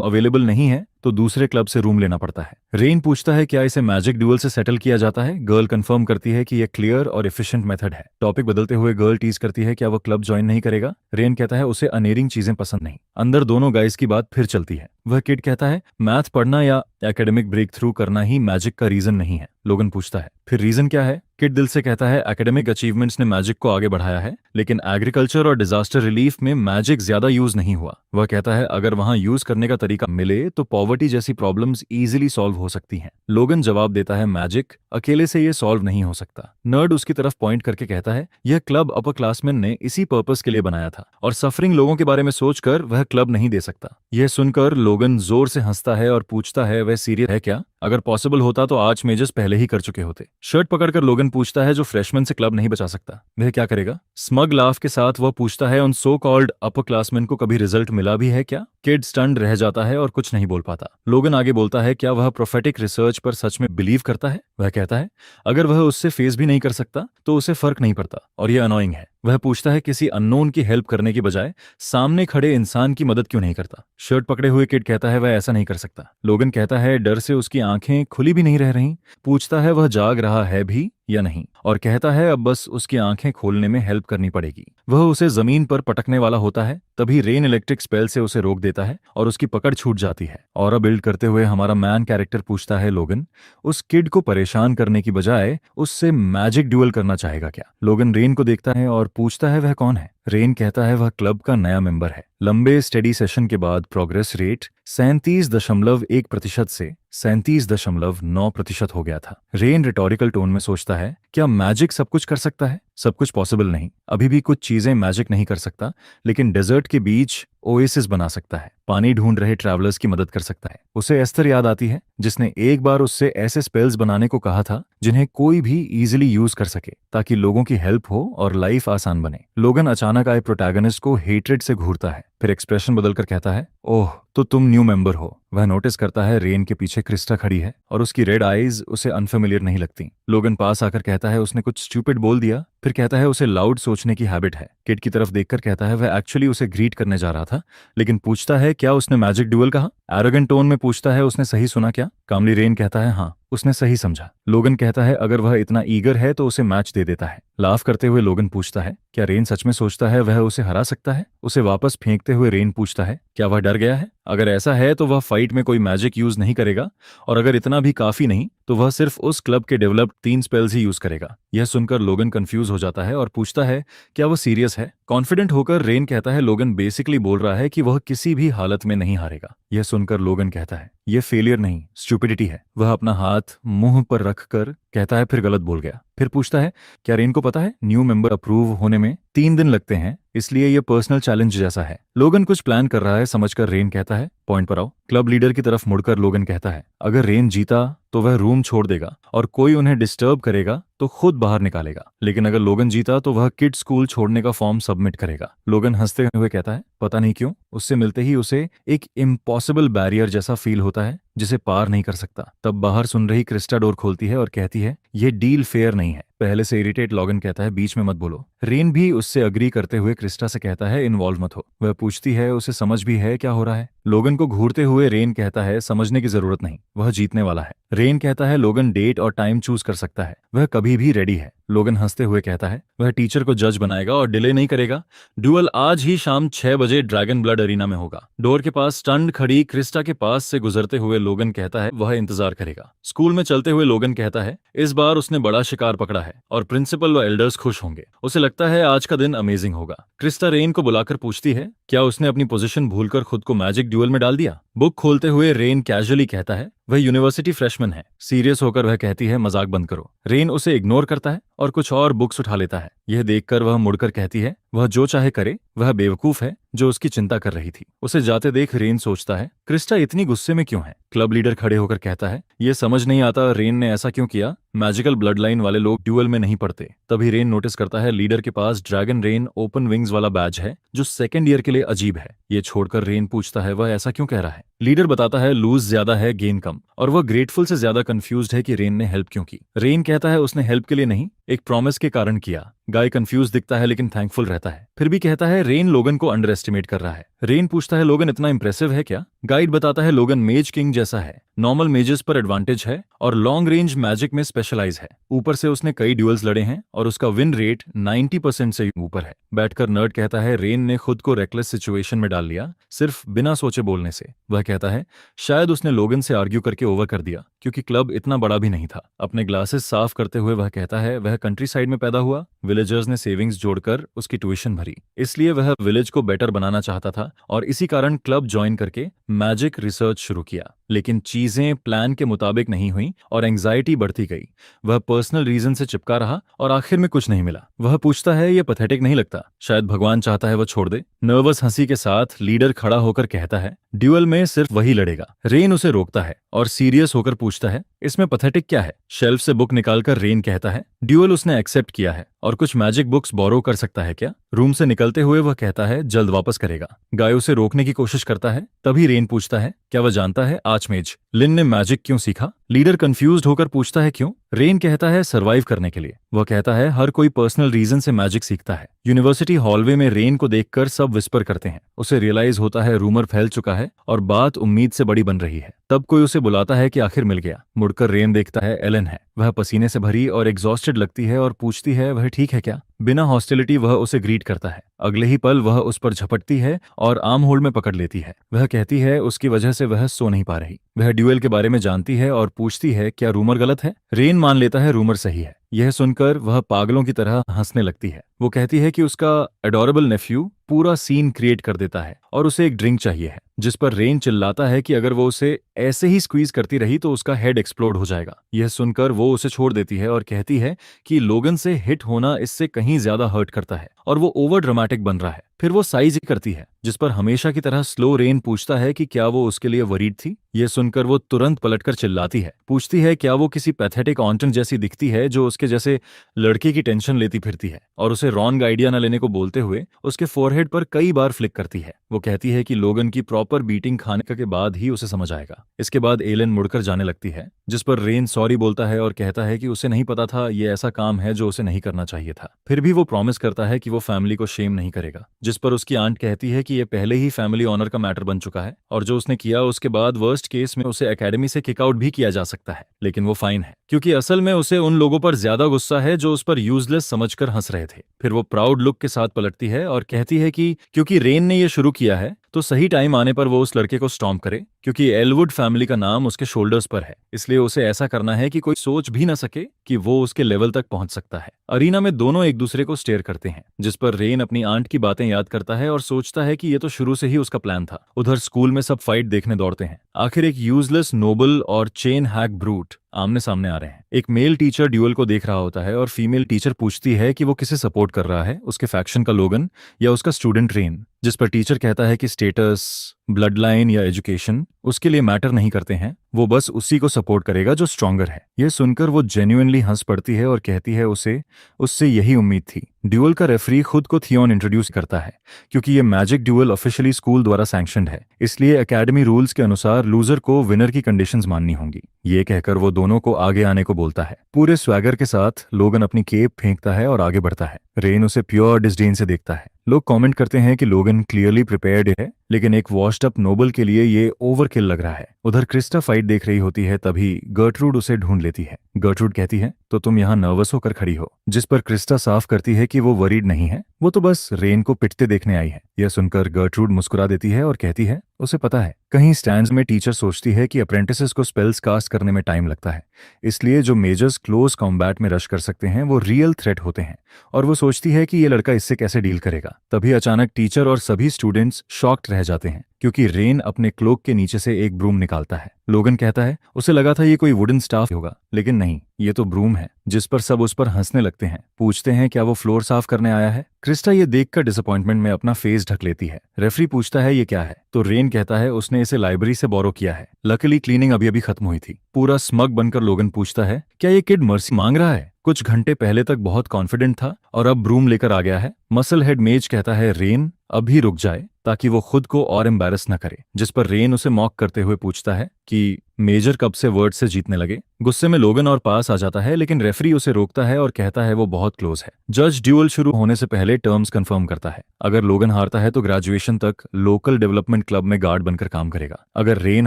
अवेलेबल नहीं है तो दूसरे क्लब से रूम लेना पड़ता है। रेन पूछता है क्या इसे मैजिक ड्यूअल से सेटल किया जाता है। गर्ल कंफर्म करती है कि यह क्लियर और एफिशिएंट मेथड है। टॉपिक बदलते हुए गर्ल टीज करती है क्या वो क्लब ज्वाइन नहीं करेगा। रेन कहता है उसे अनेरिंग चीजें पसंद नहीं। अंदर दोनों गाइस की बात फिर चलती है। वह किड कहता है मैथ पढ़ना या एकेडमिक ब्रेक थ्रू करना ही मैजिक का रीजन नहीं है। लोगन पूछता है फिर रीजन क्या है। किड दिल से कहता है एकेडमिक अचीवमेंट्स ने मैजिक को आगे बढ़ाया है, लेकिन एग्रीकल्चर और डिजास्टर रिलीफ में मैजिक ज्यादा यूज नहीं हुआ। वह कहता है अगर वहां यूज करने का तरीका मिले तो पॉवर्टी जैसी प्रॉब्लम्स इजीली सॉल्व हो सकती हैं। लोगन जवाब देता है मैजिक अकेले से ये सॉल्व नहीं हो सकता। नर्ड उसकी तरफ पॉइंट करके कहता है यह क्लब अपर क्लासमैन ने इसी पर्पस के लिए बनाया था और सफरिंग लोगों के बारे में सोचकर वह क्लब नहीं दे सकता। यह सुनकर लोगन जोर से हंसता है और पूछता है वह सीरियस है क्या। अगर पॉसिबल होता तो आर्च मेजर्स पहले ही कर चुके होते। शर्ट पकड़कर लोगन पूछता है जो फ्रेशमैन से क्लब नहीं बचा सकता वह क्या करेगा। स्मग लाफ के साथ वह पूछता है उन सो कॉल्ड अपर क्लासमैन को कभी रिजल्ट मिला भी है क्या। किड स्टंड रह जाता है और कुछ नहीं बोल पाता। लोगन आगे बोलता है क्या वह प्रोफेटिक रिसर्च पर सच में बिलीव करता है। वह कहता है अगर वह उससे फेस भी नहीं कर सकता तो उसे फर्क नहीं पड़ता और यह अनोइंग है। वह पूछता है किसी अननोन की हेल्प करने की बजाय सामने खड़े इंसान की मदद क्यों नहीं करता। शर्ट पकड़े हुए किड कहता है वह ऐसा नहीं कर सकता। लोगन कहता है डर से उसकी आंखें खुली भी नहीं रह रही। पूछता है वह जाग रहा है भी या नहीं, और कहता है अब बस उसकी आंखें खोलने में हेल्प करनी पड़ेगी। वह उसे जमीन पर पटकने वाला होता है, तभी रेन इलेक्ट्रिक स्पेल से उसे रोक देता है और उसकी पकड़ छूट जाती है। और बिल्ड करते हुए हमारा मैन कैरेक्टर पूछता है लोगन उस किड को परेशान करने की बजाय उससे मैजिक ड्यूअल करना चाहेगा क्या। लोगन रेन को देखता है और पूछता है वह कौन है। रेन कहता है वह क्लब का नया मेंबर है। लंबे स्टडी सेशन के बाद प्रोग्रेस रेट 37.1% से 37.9% हो गया था। रेन रिटोरिकल टोन में सोचता है क्या मैजिक सब कुछ कर सकता है। सब कुछ पॉसिबल नहीं, अभी भी कुछ चीजें मैजिक नहीं कर सकता, लेकिन डेजर्ट के बीच ओएसिस बना सकता है। पानी ढूंढ रहे ट्रैवलर्स की मदद कर सकता है। उसे एस्थर याद आती है जिसने एक बार उससे ऐसे स्पेल्स बनाने को कहा था जिन्हें कोई भी इजीली यूज कर सके ताकि लोगों की हेल्प हो और लाइफ आसान बने। लोगन अचानक आए प्रोटैगनिस्ट को हेट्रेड से घूरता है, फिर एक्सप्रेशन बदलकर कहता है ओह तो तुम न्यू मेंबर हो। वह नोटिस करता है रेन के पीछे क्रिस्टा खड़ी है और उसकी रेड आईज उसे अनफेमिलियर नहीं लगती। लोगन पास आकर कहता है उसने कुछ स्टूपिड बोल दिया, फिर कहता है उसे लाउड सोचने की हैबिट है। किड की तरफ देखकर कहता है वह एक्चुअली उसे ग्रीट करने जा रहा था, लेकिन पूछता है क्या उसने मैजिक ड्यूअल कहा। एरोगेंट टोन में पूछता है उसने सही सुना क्या। कामली रेन कहता है हाँ उसने सही समझा। लोगन कहता है अगर वह इतना ईगर है तो उसे मैच दे देता है। लाफ करते हुए लोगन पूछता है क्या रेन सच में सोचता है वह उसे हरा सकता है। उसे वापस फेंकते हुए रेन पूछता है क्या वह डर गया है। अगर ऐसा है तो वह फाइट में कोई मैजिक यूज नहीं करेगा, और अगर इतना भी काफी नहीं तो वह सिर्फ उस क्लब के डेवलप्ड 3 स्पेल्स ही यूज करेगा। यह सुनकर लोगन कंफ्यूज हो जाता है और पूछता है क्या वह सीरियस है। कॉन्फिडेंट होकर रेन कहता है लोगन बेसिकली बोल रहा है कि वह किसी भी हालत में नहीं हारेगा। यह सुनकर लोगन कहता है यह फेलियर नहीं स्टूपिडिटी है। वह अपना हाथ मुंह पर रखकर कहता है फिर गलत बोल गया। फिर पूछता है क्या रेन को पता है न्यू मेंबर अप्रूव होने में 3 दिन लगते हैं, इसलिए यह पर्सनल चैलेंज जैसा है। लोगन कुछ प्लान कर रहा है समझकर रेन कहता है पॉइंट पर आओ। क्लब लीडर की तरफ मुड़कर लोगन कहता है अगर रेन जीता तो वह रूम छोड़ देगा और कोई उन्हें डिस्टर्ब करेगा तो खुद बाहर निकालेगा, लेकिन अगर लोगन जीता तो वह किड स्कूल छोड़ने का फॉर्म सबमिट करेगा। लोगन हंसते हुए कहता है पता नहीं क्यों उससे मिलते ही उसे एक इम्पॉसिबल बैरियर जैसा फील होता है जिसे पार नहीं कर सकता। तब बाहर सुन रही क्रिस्टा डोर खोलती है और कहती है ये डील फेयर नहीं है। पहले से इरिटेट लोगन कहता है बीच में मत बोलो। रेन भी उससे अग्री करते हुए क्रिस्टा से कहता है इन्वॉल्व मत हो। वह पूछती है उसे समझ भी है क्या हो रहा है। लोगन को घूरते हुए रेन कहता है समझने की जरूरत नहीं, वह जीतने वाला है। रेन कहता है लोगन डेट और टाइम चूज कर सकता है, वह कभी भी रेडी है। लोगन हंसते हुए कहता है वह टीचर को जज बनाएगा और डिले नहीं करेगा। ड्यूअल आज ही शाम 6 बजे ड्रैगन ब्लड अरीना में होगा। डोर के पास स्टंड खड़ी क्रिस्टा के पास से गुजरते हुए लोगन कहता है वह इंतजार करेगा। स्कूल में चलते हुए लोगन कहता है इस बार उसने बड़ा शिकार पकड़ा है और प्रिंसिपल व एल्डर्स खुश होंगे। उसे लगता है आज का दिन अमेजिंग होगा। क्रिस्टा रेन को बुलाकर पूछती है क्या उसने अपनी पोजीशन भूलकर खुद को मैजिक ड्यूअल में डाल दिया। बुक खोलते हुए रेन कैजुअली कहता है वह यूनिवर्सिटी फ्रेशमैन है। सीरियस होकर वह कहती है मजाक बंद करो। रेन उसे इग्नोर करता है और कुछ और बुक्स उठा लेता है। यह देखकर वह मुड़कर कहती है वह जो चाहे करे, वह बेवकूफ है जो उसकी चिंता कर रही थी। उसे जाते देख रेन सोचता है क्रिस्टा इतनी गुस्से में क्यों है। क्लब लीडर खड़े होकर कहता है यह समझ नहीं आता रेन ने ऐसा क्यों किया। मैजिकल ब्लड लाइन वाले लोग ड्यूअल में नहीं पड़ते। तभी रेन नोटिस करता है लीडर के पास ड्रैगन रेन ओपन विंग्स वाला बैज है जो सेकंड ईयर के लिए अजीब है। ये छोड़कर रेन पूछता है वह ऐसा क्यों कह रहा है। लीडर बताता है लूज ज्यादा है गेन कम, और वह ग्रेटफुल से ज्यादा कंफ्यूज्ड है कि रेन ने हेल्प क्यों की। रेन कहता है उसने हेल्प के लिए नहीं, एक प्रॉमिस के कारण किया। गाय कंफ्यूज दिखता है लेकिन थैंकफुल रहता है। फिर भी कहता है रेन लोगन को अंडर एस्टिमेट कर रहा है। रेन पूछता है लोगन इतना इंप्रेसिव है क्या। गाइड बताता है लोगन मेज किंग जैसा है, नॉर्मल मेजेस पर एडवांटेज है और लॉन्ग रेंज मैजिक में स्पेशलाइज है। ऊपर से उसने कई ड्यूल्स लड़े हैं और उसका विन रेट 90% से ऊपर है। बैठकर नर्ड कहता है रेन ने खुद को रेकलेस सिचुएशन में डाल लिया सिर्फ बिना सोचे बोलने से। वह कहता है शायद उसने लोगन से आर्ग्यू करके ओवर कर दिया क्योंकि क्लब इतना बड़ा भी नहीं था। अपने ग्लासेस साफ करते हुए वह कहता है वह कंट्री साइड में पैदा हुआ, विलेजर्स ने सेविंग्स जोड़कर उसकी ट्यूशन भरी, इसलिए वह विलेज को बेटर बनाना चाहता था और इसी कारण क्लब ज्वाइन करके मैजिक रिसर्च शुरू किया। लेकिन चीजें प्लान के मुताबिक नहीं हुई और एंजाइटी बढ़ती गई। वह पर्सनल रीजन से चिपका रहा और आखिर में कुछ नहीं मिला। वह पूछता है यह पैथेटिक नहीं लगता, शायद भगवान चाहता है वह छोड़ दे। नर्वस हंसी के साथ लीडर खड़ा होकर कहता है ड्यूअल में सिर्फ वही लड़ेगा। रेन उसे रोकता है और सीरियस होकर पूछता है इसमें पैथेटिक क्या है। शेल्फ से बुक निकालकर रेन कहता है ड्यूअल उसने एक्सेप्ट किया है और कुछ मैजिक बुक्स बोरो कर सकता है क्या। रूम से निकलते हुए वह कहता है जल्द वापस करेगा। गाय उसे रोकने की कोशिश करता है। तभी रेन पूछता है क्या वह जानता है आर्चमेज लिन ने मैजिक क्यों सीखा। लीडर कंफ्यूज्ड होकर पूछता है क्यों। रेन कहता है सरवाइव करने के लिए। वह कहता है हर कोई पर्सनल रीजन से मैजिक सीखता है। यूनिवर्सिटी हॉलवे में रेन को देखकर सब विस्पर करते हैं। उसे रियलाइज होता है रूमर फैल चुका है और बात उम्मीद से बड़ी बन रही है। तब कोई उसे बुलाता है कि आखिर मिल गया। मुड़कर रेन देखता है एलन है। वह पसीने से भरी और एग्जॉस्टेड लगती है और पूछती है वह ठीक है क्या। बिना हॉस्टिलिटी वह उसे ग्रीट करता है। अगले ही पल वह उस पर झपटती है और आर्म होल्ड में पकड़ लेती है। वह कहती है उसकी वजह से वह सो नहीं पा रही। वह ड्यूएल के बारे में जानती है और पूछती है क्या रूमर गलत है। रेन मान लेता है रूमर सही है। यह सुनकर वह पागलों की तरह हंसने लगती है। वो कहती है कि उसका एडोरेबल नेफ्यू पूरा सीन क्रिएट कर देता है और उसे एक ड्रिंक चाहिए है, जिस पर रेन चिल्लाता है कि अगर वो उसे ऐसे ही स्क्वीज करती रही तो उसका हेड एक्सप्लोड हो जाएगा। यह सुनकर वो उसे छोड़ देती है और कहती है कि लोगन से हिट होना इससे कहीं ज्यादा हर्ट करता है और वो ओवर ड्रामेटिक बन रहा है। फिर वो साइज ही करती है, जिस पर हमेशा की तरह स्लो रेन पूछता है कि क्या वो उसके लिए वरीड थी। यह सुनकर वो तुरंत पलटकर चिल्लाती है, पूछती है क्या वो किसी पैथेटिक ऑन्टन जैसी दिखती है जो उसके जैसे लड़के की टेंशन लेती फिरती है, और उसे रॉन्ग आइडिया न लेने को बोलते हुए उसके फोरहेड पर कई बार फ्लिक करती है। वो कहती है कि लोगन की प्रॉपर बीटिंग खाने के बाद ही उसे समझ आएगा। इसके बाद एलन मुड़कर जाने लगती है, जिस पर रेन सॉरी बोलता है और कहता है कि उसे नहीं पता था ये ऐसा काम है जो उसे नहीं करना चाहिए था। फिर भी वो प्रॉमिस करता है कि वो फैमिली को शेम नहीं करेगा, जिस पर उसकी आंट कहती है कि ये पहले ही फैमिली ऑनर का मैटर बन चुका है और जो उसने किया उसके बाद वर्स्ट केस में उसे एकेडमी से किक आउट भी किया जा सकता है, लेकिन वो फाइन है क्योंकि असल में उसे उन लोगों पर ज्यादा गुस्सा है जो उस पर यूजलेस समझकर हंस रहे थे। फिर वो प्राउड लुक के साथ पलटती है और कहती है कि क्योंकि रेन ने ये शुरू किया है तो सही टाइम आने पर वो उस लड़के को स्टॉम्प करे, क्योंकि एलवुड फैमिली का नाम उसके शोल्डर्स पर है, इसलिए उसे ऐसा करना है कि कोई सोच भी न सके कि वो उसके लेवल तक पहुंच सकता है। अरीना में दोनों एक दूसरे को स्टेयर करते हैं, जिस पर रेन अपनी आंट की बातें याद करता है और सोचता है कि ये तो शुरू से ही उसका प्लान था। उधर स्कूल में सब फाइट देखने दौड़ते हैं। आखिर एक यूजलेस नोबल और चेन हैक ब्रूट आमने सामने आ रहे हैं। एक मेल टीचर ड्यूअल को देख रहा होता है और फीमेल टीचर पूछती है कि वो किसे सपोर्ट कर रहा है, उसके फैक्शन का लोगन या उसका स्टूडेंट रेन, जिस पर टीचर कहता है कि स्टेटस, ब्लड लाइन या एजुकेशन उसके लिए मैटर नहीं करते हैं, वो बस उसी को सपोर्ट करेगा जो स्ट्रॉन्गर है। यह सुनकर वो जेन्युइनली हंस पड़ती है और कहती है उसे उससे यही उम्मीद थी। ड्यूअल का रेफरी खुद को थियोन इंट्रोड्यूस करता है, क्योंकि ये मैजिक ड्यूअल ऑफिशियली स्कूल द्वारा सैंक्शनड है, इसलिए एकेडमी रूल्स के अनुसार लूजर को विनर की कंडीशंस माननी होंगी। ये कहकर वो दोनों को आगे आने को बोलता है। पूरे स्वैगर के साथ लोगन अपनी केप फेंकता है और आगे बढ़ता है। रेन उसे प्योर डिस्डेन से देखता है। लोग कमेंट करते हैं कि लोगन क्लियरली प्रिपेयर्ड है, लेकिन एक वॉश्ड अप नोबल के लिए ये ओवरकिल लग रहा है। उधर क्रिस्टा फाइट देख रही होती है, तभी गर्ट्रूड उसे ढूंढ लेती है। गर्ट्रूड कहती है तो तुम यहाँ नर्वस होकर खड़ी हो, जिस पर क्रिस्टा साफ करती है कि वो वरीड नहीं है, वो तो बस रेन को पिटते देखने आई है। यह सुनकर गर्ट्रूड मुस्कुरा देती है और कहती है उसे पता है कहीं स्टैंड्स में टीचर सोचती है कि अप्रेंटिसेस को स्पेल्स कास्ट करने में टाइम लगता है, इसलिए जो मेजर्स क्लोज कॉम्बैट में रश कर सकते हैं वो रियल थ्रेट होते हैं, और वो सोचती है कि ये लड़का इससे कैसे डील करेगा। तभी अचानक टीचर और सभी स्टूडेंट्स शॉक्ड रह जाते हैं, क्योंकि रेन अपने क्लोक के नीचे से एक ब्रूम निकालता है। लोगन कहता है उसे लगा था ये कोई वुडन स्टाफ होगा, लेकिन नहीं, ये तो ब्रूम है। जिस पर सब उस पर हंसने लगते हैं। पूछते हैं क्या वो फ्लोर साफ करने आया है। क्रिस्टा ये देखकर डिसअपॉइंटमेंट में अपना फेस ढक लेती है। रेफरी पूछता है ये क्या है, तो रेन कहता है उसने इसे लाइब्रेरी से बोरो किया है। लकीली क्लीनिंग अभी अभी खत्म हुई थी। पूरा स्मग बनकर लोगन पूछता है क्या ये किड मर्सी मांग रहा है। कुछ घंटे पहले तक बहुत कॉन्फिडेंट था और अब ब्रूम लेकर आ गया है। मसल हेड मेज कहता है रेन अभी रुक जाए ताकि वो खुद को और एम्बैरस न करे। जिस पर रेन उसे मॉक करते हुए पूछता है कि मेजर कब से वर्ड से जीतने लगे। गुस्से में लोगन और पास आ जाता है, लेकिन रेफरी उसे रोकता है और कहता है वो बहुत क्लोज है। जज ड्यूअल शुरू होने से पहले टर्म्स कंफर्म करता है। अगर लोगन हारता है तो ग्रेजुएशन तक लोकल डेवलपमेंट क्लब में गार्ड बनकर काम करेगा। अगर रेन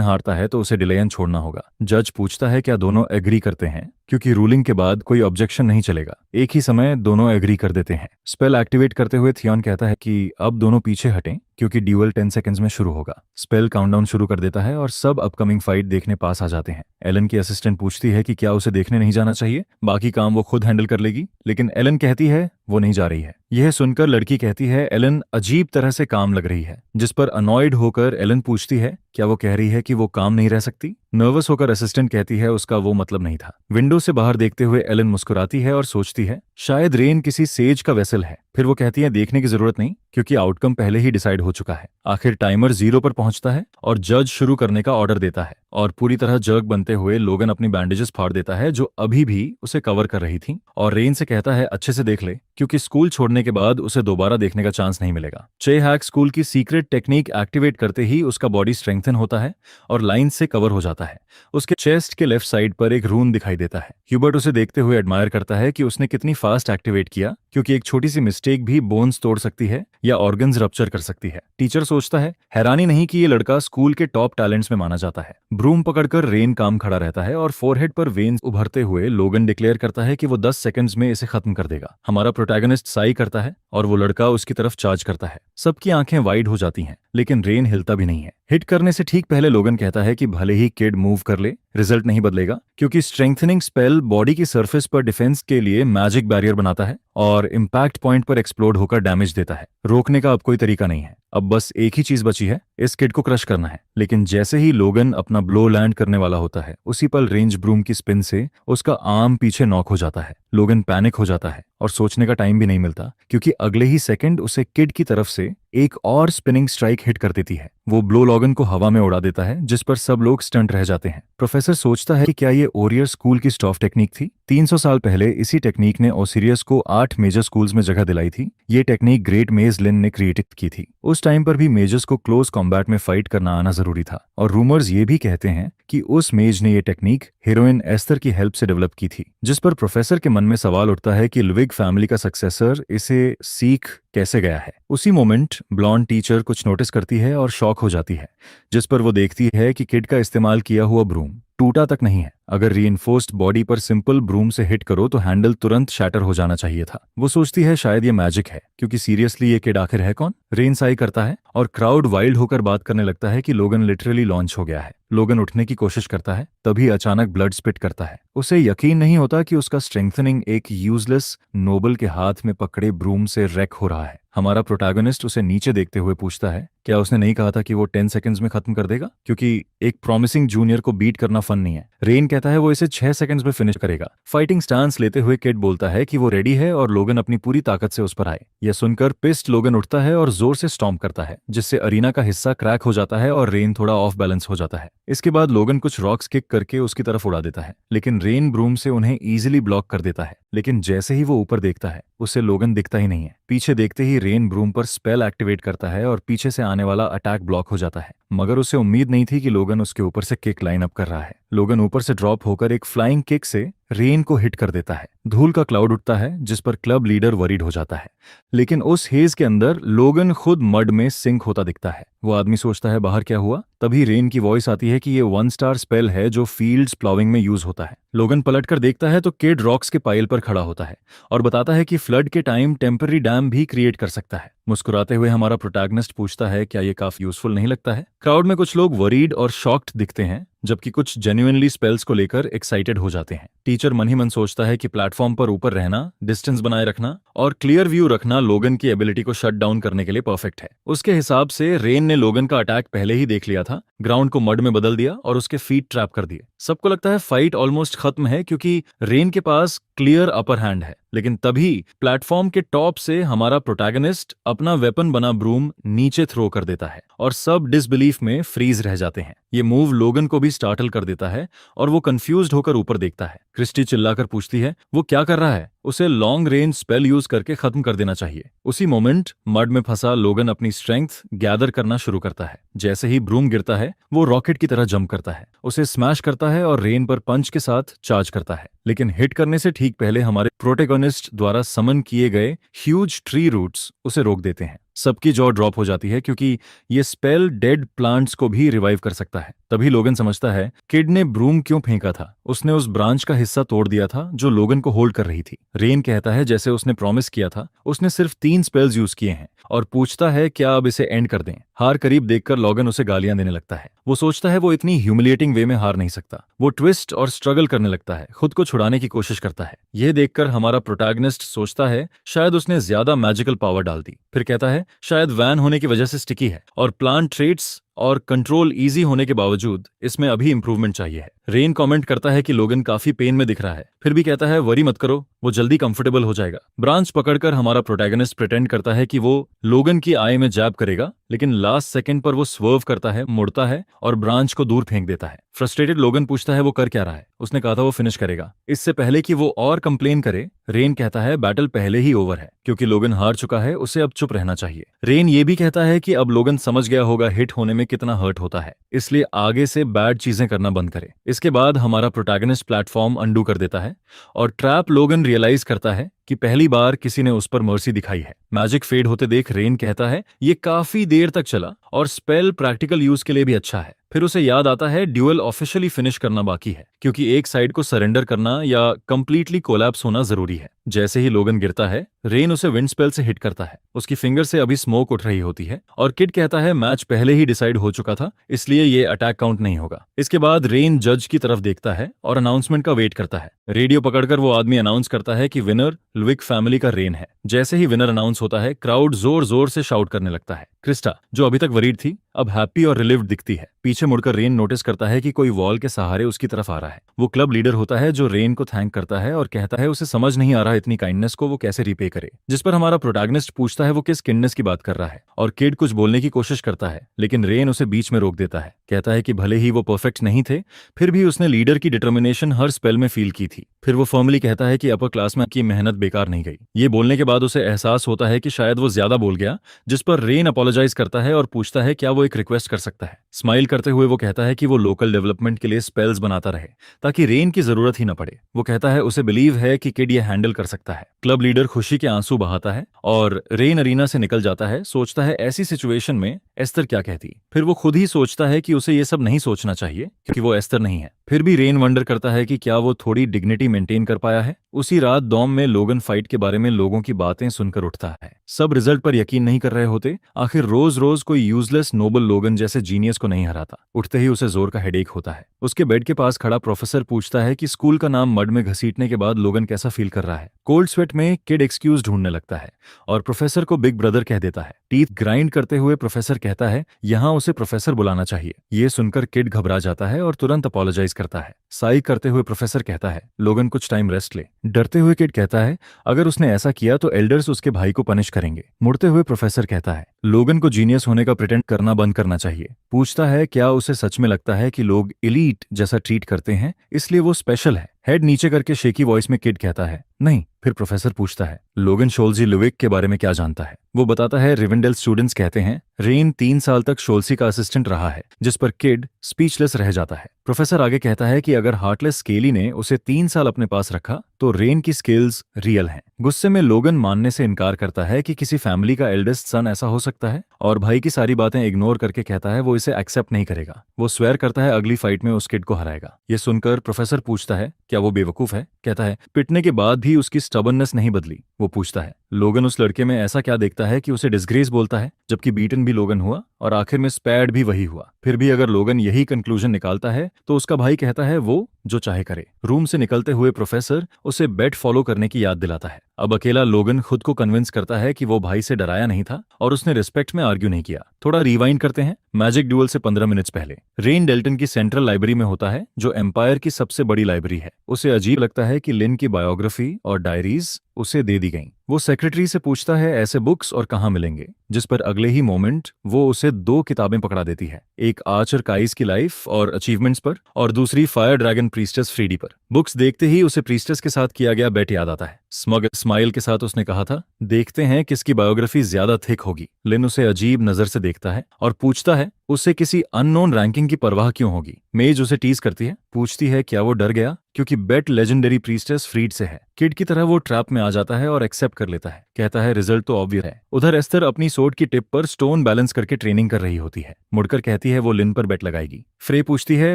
हारता है तो उसे डिलेयन छोड़ना होगा। जज पूछता है क्या दोनों एग्री करते हैं, क्योंकि रूलिंग के बाद कोई ऑब्जेक्शन नहीं चलेगा। एक ही समय दोनों एग्री कर देते हैं। स्पेल एक्टिवेट करते हुए थियॉन कहता है कि अब दोनों पीछे हटें क्योंकि ड्यूअल 10 सेकंड्स में शुरू होगा। स्पेल काउंटडाउन शुरू कर देता है और सब अपकमिंग फाइट देखने पास आ जाते हैं। एलन की असिस्टेंट पूछती है कि क्या उसे देखने नहीं जाना चाहिए, बाकी काम वो खुद हैंडल कर लेगी, लेकिन एलन कहती है वो नहीं जा रही है। यह सुनकर लड़की कहती है एलन अजीब तरह से काम लग रही है। जिस पर अनॉयड होकर एलन पूछती है क्या वो कह रही है कि वो काम नहीं रह सकती। नर्वस होकर असिस्टेंट कहती है उसका वो मतलब नहीं था। विंडो से बाहर देखते हुए एलन मुस्कुराती है और सोचती है शायद रेन किसी सेज का वेसल है। फिर वो कहती है देखने की जरूरत नहीं क्योंकि आउटकम पहले ही डिसाइड हो चुका है। आखिर टाइमर 0 पर पहुंचता है और जज शुरू करने का ऑर्डर देता है और पूरी तरह जर्क बनते हुए लोगन अपनी बैंडेजेस फाड़ देता है जो अभी भी उसे कवर कर रही थी और रेन से कहता है अच्छे से देख ले क्योंकि स्कूल छोड़ने के बाद उसे दोबारा देखने का चांस नहीं मिलेगा। चे हैक स्कूल की सीक्रेट टेक्निक एक्टिवेट करते ही उसका बॉडी स्ट्रेंथन होता है और लाइन से कवर हो जाता है। उसके चेस्ट के लेफ्ट साइड पर एक रून दिखाई देता है। ह्यूबर्ट उसे देखते हुए एडमायर करता है कि उसने कितनी फास्ट एक्टिवेट किया, क्योंकि एक छोटी सी मिस्टेक भी बोन्स तोड़ सकती है या ऑर्गन्स रप्चर कर सकती है। टीचर सोचता है हैरानी नहीं कि ये लड़का स्कूल के टॉप टैलेंट्स में माना जाता है। ब्रूम पकड़कर रेन काम खड़ा रहता है और फोरहेड पर वेन्स उभरते हुए लोगन डिक्लेयर करता है कि वो 10 सेकंड्स में इसे खत्म कर देगा। हमारा प्रोटैगनिस्ट साई करता है और वो लड़का उसकी तरफ चार्ज करता है। सबकी आंखें वाइड हो जाती हैं, लेकिन रेन हिलता भी नहीं है। हिट करने से ठीक पहले लोगन कहता है कि भले ही किड मूव कर ले, रिजल्ट नहीं बदलेगा क्योंकि स्ट्रेंथनिंग स्पेल बॉडी की सरफेस पर डिफेंस के लिए मैजिक बैरियर बनाता है और इम्पैक्ट पॉइंट पर एक्सप्लोड होकर डैमेज देता है। रोकने का अब कोई तरीका नहीं है। अब बस एक ही चीज बची है, इस किड को क्रश करना है। लेकिन जैसे ही लोगन अपना ब्लो लैंड करने वाला होता है, उसी पल रेंज ब्रूम की स्पिन से उसका आर्म पीछे नॉक हो जाता है। लोगन पैनिक हो जाता है और सोचने का टाइम भी नहीं मिलता क्योंकि अगले ही सेकंड उसे किड की तरफ से एक और स्पिनिंग स्ट्राइक हिट कर देती है। वो ब्लो लोगन को हवा में उड़ा देता है, जिस पर सब लोग स्टंट रह जाते हैं। प्रोफेसर सोचता है कि क्या ये ओरियर स्कूल की स्टॉफ टेक्निक थी। 300 साल पहले इसी टेक्निक ने ओसिरियस को 8 मेजर स्कूल्स में जगह दिलाई थी। ये टेक्निक ग्रेट मेज लिन ने क्रिएट की थी। उस टाइम पर भी मेजर्स को क्लोज कॉम्बैट में फाइट करना आना जरूरी था और रूमर्स ये भी कहते हैं कि उस मेज ने ये टेक्निक हीरोइन एस्थर की हेल्प से डेवलप की थी। जिस पर प्रोफेसर के मन में सवाल उठता है कि लुविग फैमिली का सक्सेसर इसे सीख कैसे गया है। उसी मोमेंट ब्लॉन्ड टीचर कुछ नोटिस करती है और शॉक हो जाती है, जिस पर वो देखती है कि किड का इस्तेमाल किया हुआ ब्रूम टूटा तक नहीं है। अगर रीइंफोर्स्ड बॉडी पर सिंपल ब्रूम से हिट करो तो हैंडल तुरंत शैटर हो जाना चाहिए था। वो सोचती है शायद ये मैजिक है, क्योंकि सीरियसली ये किड आखिर है कौन। रेन साई करता है और क्राउड वाइल्ड होकर बात करने लगता है कि लोगन लिटरली लॉन्च हो गया है। लोगन उठने की कोशिश करता है, तभी अचानक ब्लड स्पिट करता है। उसे यकीन नहीं होता कि उसका स्ट्रेंथनिंग एक यूजलेस नोबल के हाथ में पकड़े ब्रूम से रैक हो रहा है। हमारा प्रोटैगनिस्ट उसे नीचे देखते हुए पूछता है क्या उसने नहीं कहा था कि वो 10 सेकंड्स में खत्म कर देगा, क्योंकि एक प्रॉमिसिंग जूनियर को बीट करना फन नहीं है। रेन कहता है वो इसे 6 सेकंड्स में फिनिश करेगा। फाइटिंग स्टांस लेते हुए किड बोलता है कि वो रेडी है और लोगन अपनी पूरी ताकत से उस पर आए। यह सुनकर पिस्ट लोगन उठता है और जोर से स्टॉम्प करता है, जिससे अरीना का हिस्सा क्रैक हो जाता है और रेन थोड़ा ऑफ बैलेंस हो जाता है। इसके बाद लोगन कुछ रॉक्स किक करके उसकी तरफ उड़ा देता है, लेकिन रेन ब्रूम से उन्हें इजीली ब्लॉक कर देता है। लेकिन जैसे ही वो ऊपर देखता है, उसे लोगन दिखता ही नहीं है। पीछे देखते ही रेन ब्रूम पर स्पेल एक्टिवेट करता है और पीछे से आने वाला अटैक ब्लॉक हो जाता है। मगर उसे उम्मीद नहीं थी कि लोगन उसके ऊपर से किक लाइन अप कर रहा है। लोगन ऊपर से ड्रॉप होकर एक फ्लाइंग किक से रेन को हिट कर देता है। धूल का क्लाउड उठता है, जिस पर क्लब लीडर वरीड हो जाता है। लेकिन उस हेज के अंदर लोगन खुद मड में सिंक होता दिखता है। वो आदमी सोचता है बाहर क्या हुआ। तभी रेन की वॉइस आती है कि ये 1 स्टार स्पेल है जो फील्ड्स प्लॉविंग में यूज होता है। लोगन पलटकर देखता है तो किड रॉक्स के पाइल पर खड़ा होता है और बताता है कि फ्लड के टाइम टेम्पररी डैम भी क्रिएट कर सकता है। मुस्कुराते हुए हमारा प्रोटैगनिस्ट पूछता है क्या ये काफी यूजफुल नहीं लगता है। क्राउड में कुछ लोग वरीड और शॉक्ड दिखते हैं, जबकि कुछ जेन्युइनली स्पेल्स को लेकर एक्साइटेड हो जाते हैं। टीचर मन ही मन सोचता है कि प्लेटफॉर्म पर ऊपर रहना, डिस्टेंस बनाए रखना और क्लियर व्यू रखना लोगन की एबिलिटी को शट डाउन करने के लिए परफेक्ट है। उसके हिसाब से रेन ने लोगन का अटैक पहले ही देख लिया था, ग्राउंड को मड में बदल दिया और उसके फीट ट्रैप कर दिए। सबको लगता है फाइट ऑलमोस्ट खत्म है क्योंकि रेन के पास क्लियर अपर हैंड है, लेकिन तभी प्लेटफॉर्म के टॉप से हमारा प्रोटैगनिस्ट अपना वेपन बना ब्रूम नीचे थ्रो कर देता है और सब डिसबिलीफ में फ्रीज रह जाते हैं। ये मूव लोगन को भी स्टार्टल कर देता है और वो कंफ्यूज्ड होकर ऊपर देखता है। क्रिस्टी चिल्लाकर पूछती है वो क्या कर रहा है, उसे लॉन्ग रेंज स्पेल यूज करके खत्म कर देना चाहिए। उसी मोमेंट मड में फंसा लोगन अपनी स्ट्रेंथ गैदर करना शुरू करता है। जैसे ही ब्रूम गिरता है वो रॉकेट की तरह जंप करता है, उसे स्मैश करता है और रेन पर पंच के साथ चार्ज करता है। लेकिन हिट करने से ठीक पहले हमारे प्रोटेगोनिस्ट द्वारा समन किए गए ह्यूज ट्री रूट्स उसे रोक देते हैं। सबकी जॉ ड्रॉप हो जाती है क्योंकि ये स्पेल डेड प्लांट्स को भी रिवाइव कर सकता है। तभी लोगन समझता है किड ने ब्रूम क्यों फेंका था, उसने उस ब्रांच का हिस्सा तोड़ दिया था जो लोगन को होल्ड कर रही थी। रेन कहता है जैसे उसने प्रॉमिस किया था, उसने सिर्फ 3 स्पेल्स यूज किए हैं और पूछता है क्या अब इसे एंड कर दें। हार करीब देखकर लोगन उसे गालियां देने लगता है। वो सोचता है वो इतनी ह्यूमिलिएटिंग वे में हार नहीं सकता। वो ट्विस्ट और स्ट्रगल करने लगता है, खुद को छुड़ाने की कोशिश करता है। यह देखकर हमारा प्रोटैगनिस्ट सोचता है शायद उसने ज्यादा मैजिकल पावर डाल दी। फिर कहता है शायद वैन होने की वजह से स्टिकी है और प्लांट ट्रेट्स और कंट्रोल इजी होने के बावजूद इसमें अभी इंप्रूवमेंट चाहिए है। रेन कमेंट करता है कि लोगन काफी पेन में दिख रहा है, फिर भी कहता है वरी मत करो, वो जल्दी कंफर्टेबल हो जाएगा। ब्रांच पकड़कर हमारा प्रोटैगनिस्ट प्रिटेंड करता है कि वो लोगन की आई में जैब करेगा, लेकिन लास्ट सेकंड पर वो स्वर्व करता है, मुड़ता है और ब्रांच को दूर फेंक देता है। फ्रस्ट्रेटेड लोगन पूछता है वो कर क्या रहा है, उसने कहा था वो फिनिश करेगा। इससे पहले कि वो और कंप्लेन करे, रेन कहता है बैटल पहले ही ओवर है क्योंकि लोगन हार चुका है, उसे अब चुप रहना चाहिए। रेन ये भी कहता है कि अब लोगन समझ गया होगा हिट होने में कितना हर्ट होता है, इसलिए आगे से बैड चीजें करना बंद करे। इसके बाद हमारा प्रोटैगनिस्ट प्लेटफॉर्म अंडू कर देता है और ट्रैप लोगन रियलाइज करता है कि पहली बार किसी ने उस पर मर्सी दिखाई है। मैजिक फेड होते देख रेन कहता है ये काफी देर तक चला और स्पेल प्रैक्टिकल यूज के लिए भी अच्छा है। फिर उसे याद आता है ड्यूअल ऑफिशियली फिनिश करना बाकी है क्योंकि एक साइड को सरेंडर करना या कंप्लीटली कोलैप्स होना जरूरी है। जैसे ही लोगन गिरता है रेन उसे विंड स्पेल से हिट करता है। उसकी फिंगर से अभी स्मोक उठ रही होती है और किड कहता है मैच पहले ही डिसाइड हो चुका था, इसलिए ये अटैक काउंट नहीं होगा। इसके बाद रेन जज की तरफ देखता है और अनाउंसमेंट का वेट करता है। रेडियो पकड़कर वो आदमी अनाउंस करता है कि विनर लुइक फैमिली का रेन है। जैसे ही विनर अनाउंस होता है क्राउड जोर जोर से शाउट करने लगता है। क्रिस्टा जो अभी तक वरीड थी अब हैप्पी और रिलीव्ड दिखती है। पीछे मुड़कर रेन नोटिस करता है कि कोई वॉल के सहारे उसकी तरफ आ रहा है। वो क्लब लीडर होता है जो रेन को थैंक करता है और कहता है उसे समझ नहीं आ रहा इतनी काइंडनेस को वो कैसे रिपे करे। जिस पर हमारा प्रोटैगनिस्ट पूछता है वो किस किंडनेस की बात कर रहा है और किड कुछ बोलने की कोशिश करता है, लेकिन रेन उसे बीच में रोक देता है। कहता है कि भले ही वो परफेक्ट नहीं थे, फिर भी उसने लीडर की डिटर्मिनेशन हर स्पेल में फील की थी। फिर वो फर्मली कहता है कि अपर क्लास में की मेहनत बेकार नहीं गई। ये बोलने के बाद उसे एहसास होता है कि शायद वो ज्यादा बोल गया, जिस पर रेन अपोलोजाइज करता है और पूछता है क्या वो एक रिक्वेस्ट कर सकता है। स्माइल करते हुए वो कहता है कि वो लोकल डेवलपमेंट के लिए स्पेल्स बनाता रहे ताकि रेन की जरूरत ही न पड़े। वो कहता है उसे बिलीव है कि किड ये हैंडल कर सकता है। क्लब लीडर खुशी के आंसू बहाता है और रेन अरीना से निकल जाता है। सोचता है ऐसी सिचुएशन में एस्तर क्या कहती। फिर वो खुद ही सोचता है कि उसे ये सब नहीं सोचना चाहिए क्योंकि वो एस्तर नहीं है। फिर भी रेन वंडर करता है कि क्या वो थोड़ी डिग्निटी मेंटेन कर पाया है। उसी रात डॉम में लोगन फाइट के बारे में लोगों की बातें सुनकर उठता है। सब रिजल्ट पर यकीन नहीं कर रहे होते। आखिर रोज रोज कोई यूजलेस नोबल लोगन जैसे जीनियस को नहीं हराता। उठते ही उसे जोर का हेडेक होता है। उसके बेड के पास खड़ा प्रोफेसर पूछता है कि स्कूल का नाम मड में घसीटने के बाद लोगन कैसा फील कर रहा है। कोल्ड स्वेट में किड एक्सक्यूज ढूंढने लगता है और प्रोफेसर को बिग ब्रदर कह देता है। टीथ ग्राइंड करते हुए प्रोफेसर कहता है यहाँ उसे प्रोफेसर बुलाना चाहिए। ये सुनकर किड घबरा जाता है और तुरंत अपोलोजाइज करता है। साई करते हुए प्रोफेसर कहता है लोगन कुछ टाइम रेस्ट ले। डरते हुए किड कहता है अगर उसने ऐसा किया तो एल्डर्स उसके भाई को पनिश करेंगे। मुड़ते हुए प्रोफेसर कहता है लोगन को जीनियस होने का प्रिटेंड करना बंद करना चाहिए। पूछता है क्या उसे सच में लगता है कि लोग एलीट जैसा ट्रीट करते हैं इसलिए वो स्पेशल है। हेड नीचे करके शेकी वॉइस में किड कहता है नहीं। फिर प्रोफेसर पूछता है लोगन शोल्जी लुविक के बारे में क्या जानता है। वो बताता है रिवेंडेल स्टूडेंट्स कहते हैं रेन 3 साल तक शोल्सी का असिस्टेंट रहा है, जिस पर किड स्पीचलेस रह जाता है। प्रोफेसर आगे कहता है कि अगर हार्टलेस स्केली ने उसे 3 साल अपने पास रखा तो रेन की स्किल्स रियल हैं। गुस्से में लोगन मानने से इनकार करता है कि किसी फैमिली का एल्डेस्ट सन ऐसा हो सकता है और भाई की सारी बातें इग्नोर करके कहता है वो इसे एक्सेप्ट नहीं करेगा। वो स्वेयर करता है अगली फाइट में उस किड को हराएगा। ये सुनकर प्रोफेसर पूछता है क्या वो बेवकूफ है। कहता है पिटने के बाद भी उसकी स्टबर्ननेस नहीं बदली। वो पूछता है लोगन उस लड़के में ऐसा क्या देखता है कि उसे डिस्ग्रेस बोलता है, जबकि बीटन भी लोगन हुआ और आखिर में स्पैड भी वही हुआ। फिर भी अगर लोगन यही कंक्लूजन निकालता है तो उसका भाई कहता है वो जो चाहे करे। रूम से निकलते हुए प्रोफेसर उसे बेट फॉलो करने की याद दिलाता है। अब अकेला लोगन खुद को कन्विंस करता है कि वो भाई से डराया नहीं था और उसने रिस्पेक्ट में आर्ग्यू नहीं किया। थोड़ा रिवाइंड करते हैं मैजिक ड्यूल से 15 मिनट्स पहले। रेन डेल्टन की सेंट्रल लाइब्रेरी में होता है जो एम्पायर की सबसे बड़ी लाइब्रेरी है। उसे अजीब लगता है कि लिन की बायोग्राफी और डायरीज उसे दे दी गईं। वो सेक्रेटरी से पूछता है ऐसे बुक्स और कहाँ मिलेंगे, जिस पर अगले ही मोमेंट वो उसे 2 किताबें पकड़ा देती है, एक आर्चर काइस की लाइफ और अचीवमेंट्स पर और दूसरी फायर ड्रैगन प्रीस्टेस फ्रीडी पर। बुक्स देखते ही उसे प्रीस्टेस के साथ किया गया बेट याद आता है। स्मग स्माइल के साथ उसने कहा था देखते हैं किसकी बायोग्राफी ज्यादा थिक होगी। लिन उसे अजीब नजर से देखता है और पूछता है उसे किसी अननोन रैंकिंग की परवाह क्यों होगी। मेज उसे टीज करती है, पूछती है क्या वो डर गया क्योंकि बेट लेजेंडरी प्रीस्टेस फ्रीड से है। किड की तरह वो ट्रैप में आ जाता है और एक्सेप्ट कर लेता है, कहता है रिजल्ट तो ऑब्वियस है। उधर एस्तर अपनी सोर्ड की टिप पर स्टोन बैलेंस करके ट्रेनिंग कर रही होती है। मुड़कर कहती है वो लिन पर बेट लगाएगी। फ्रे पूछती है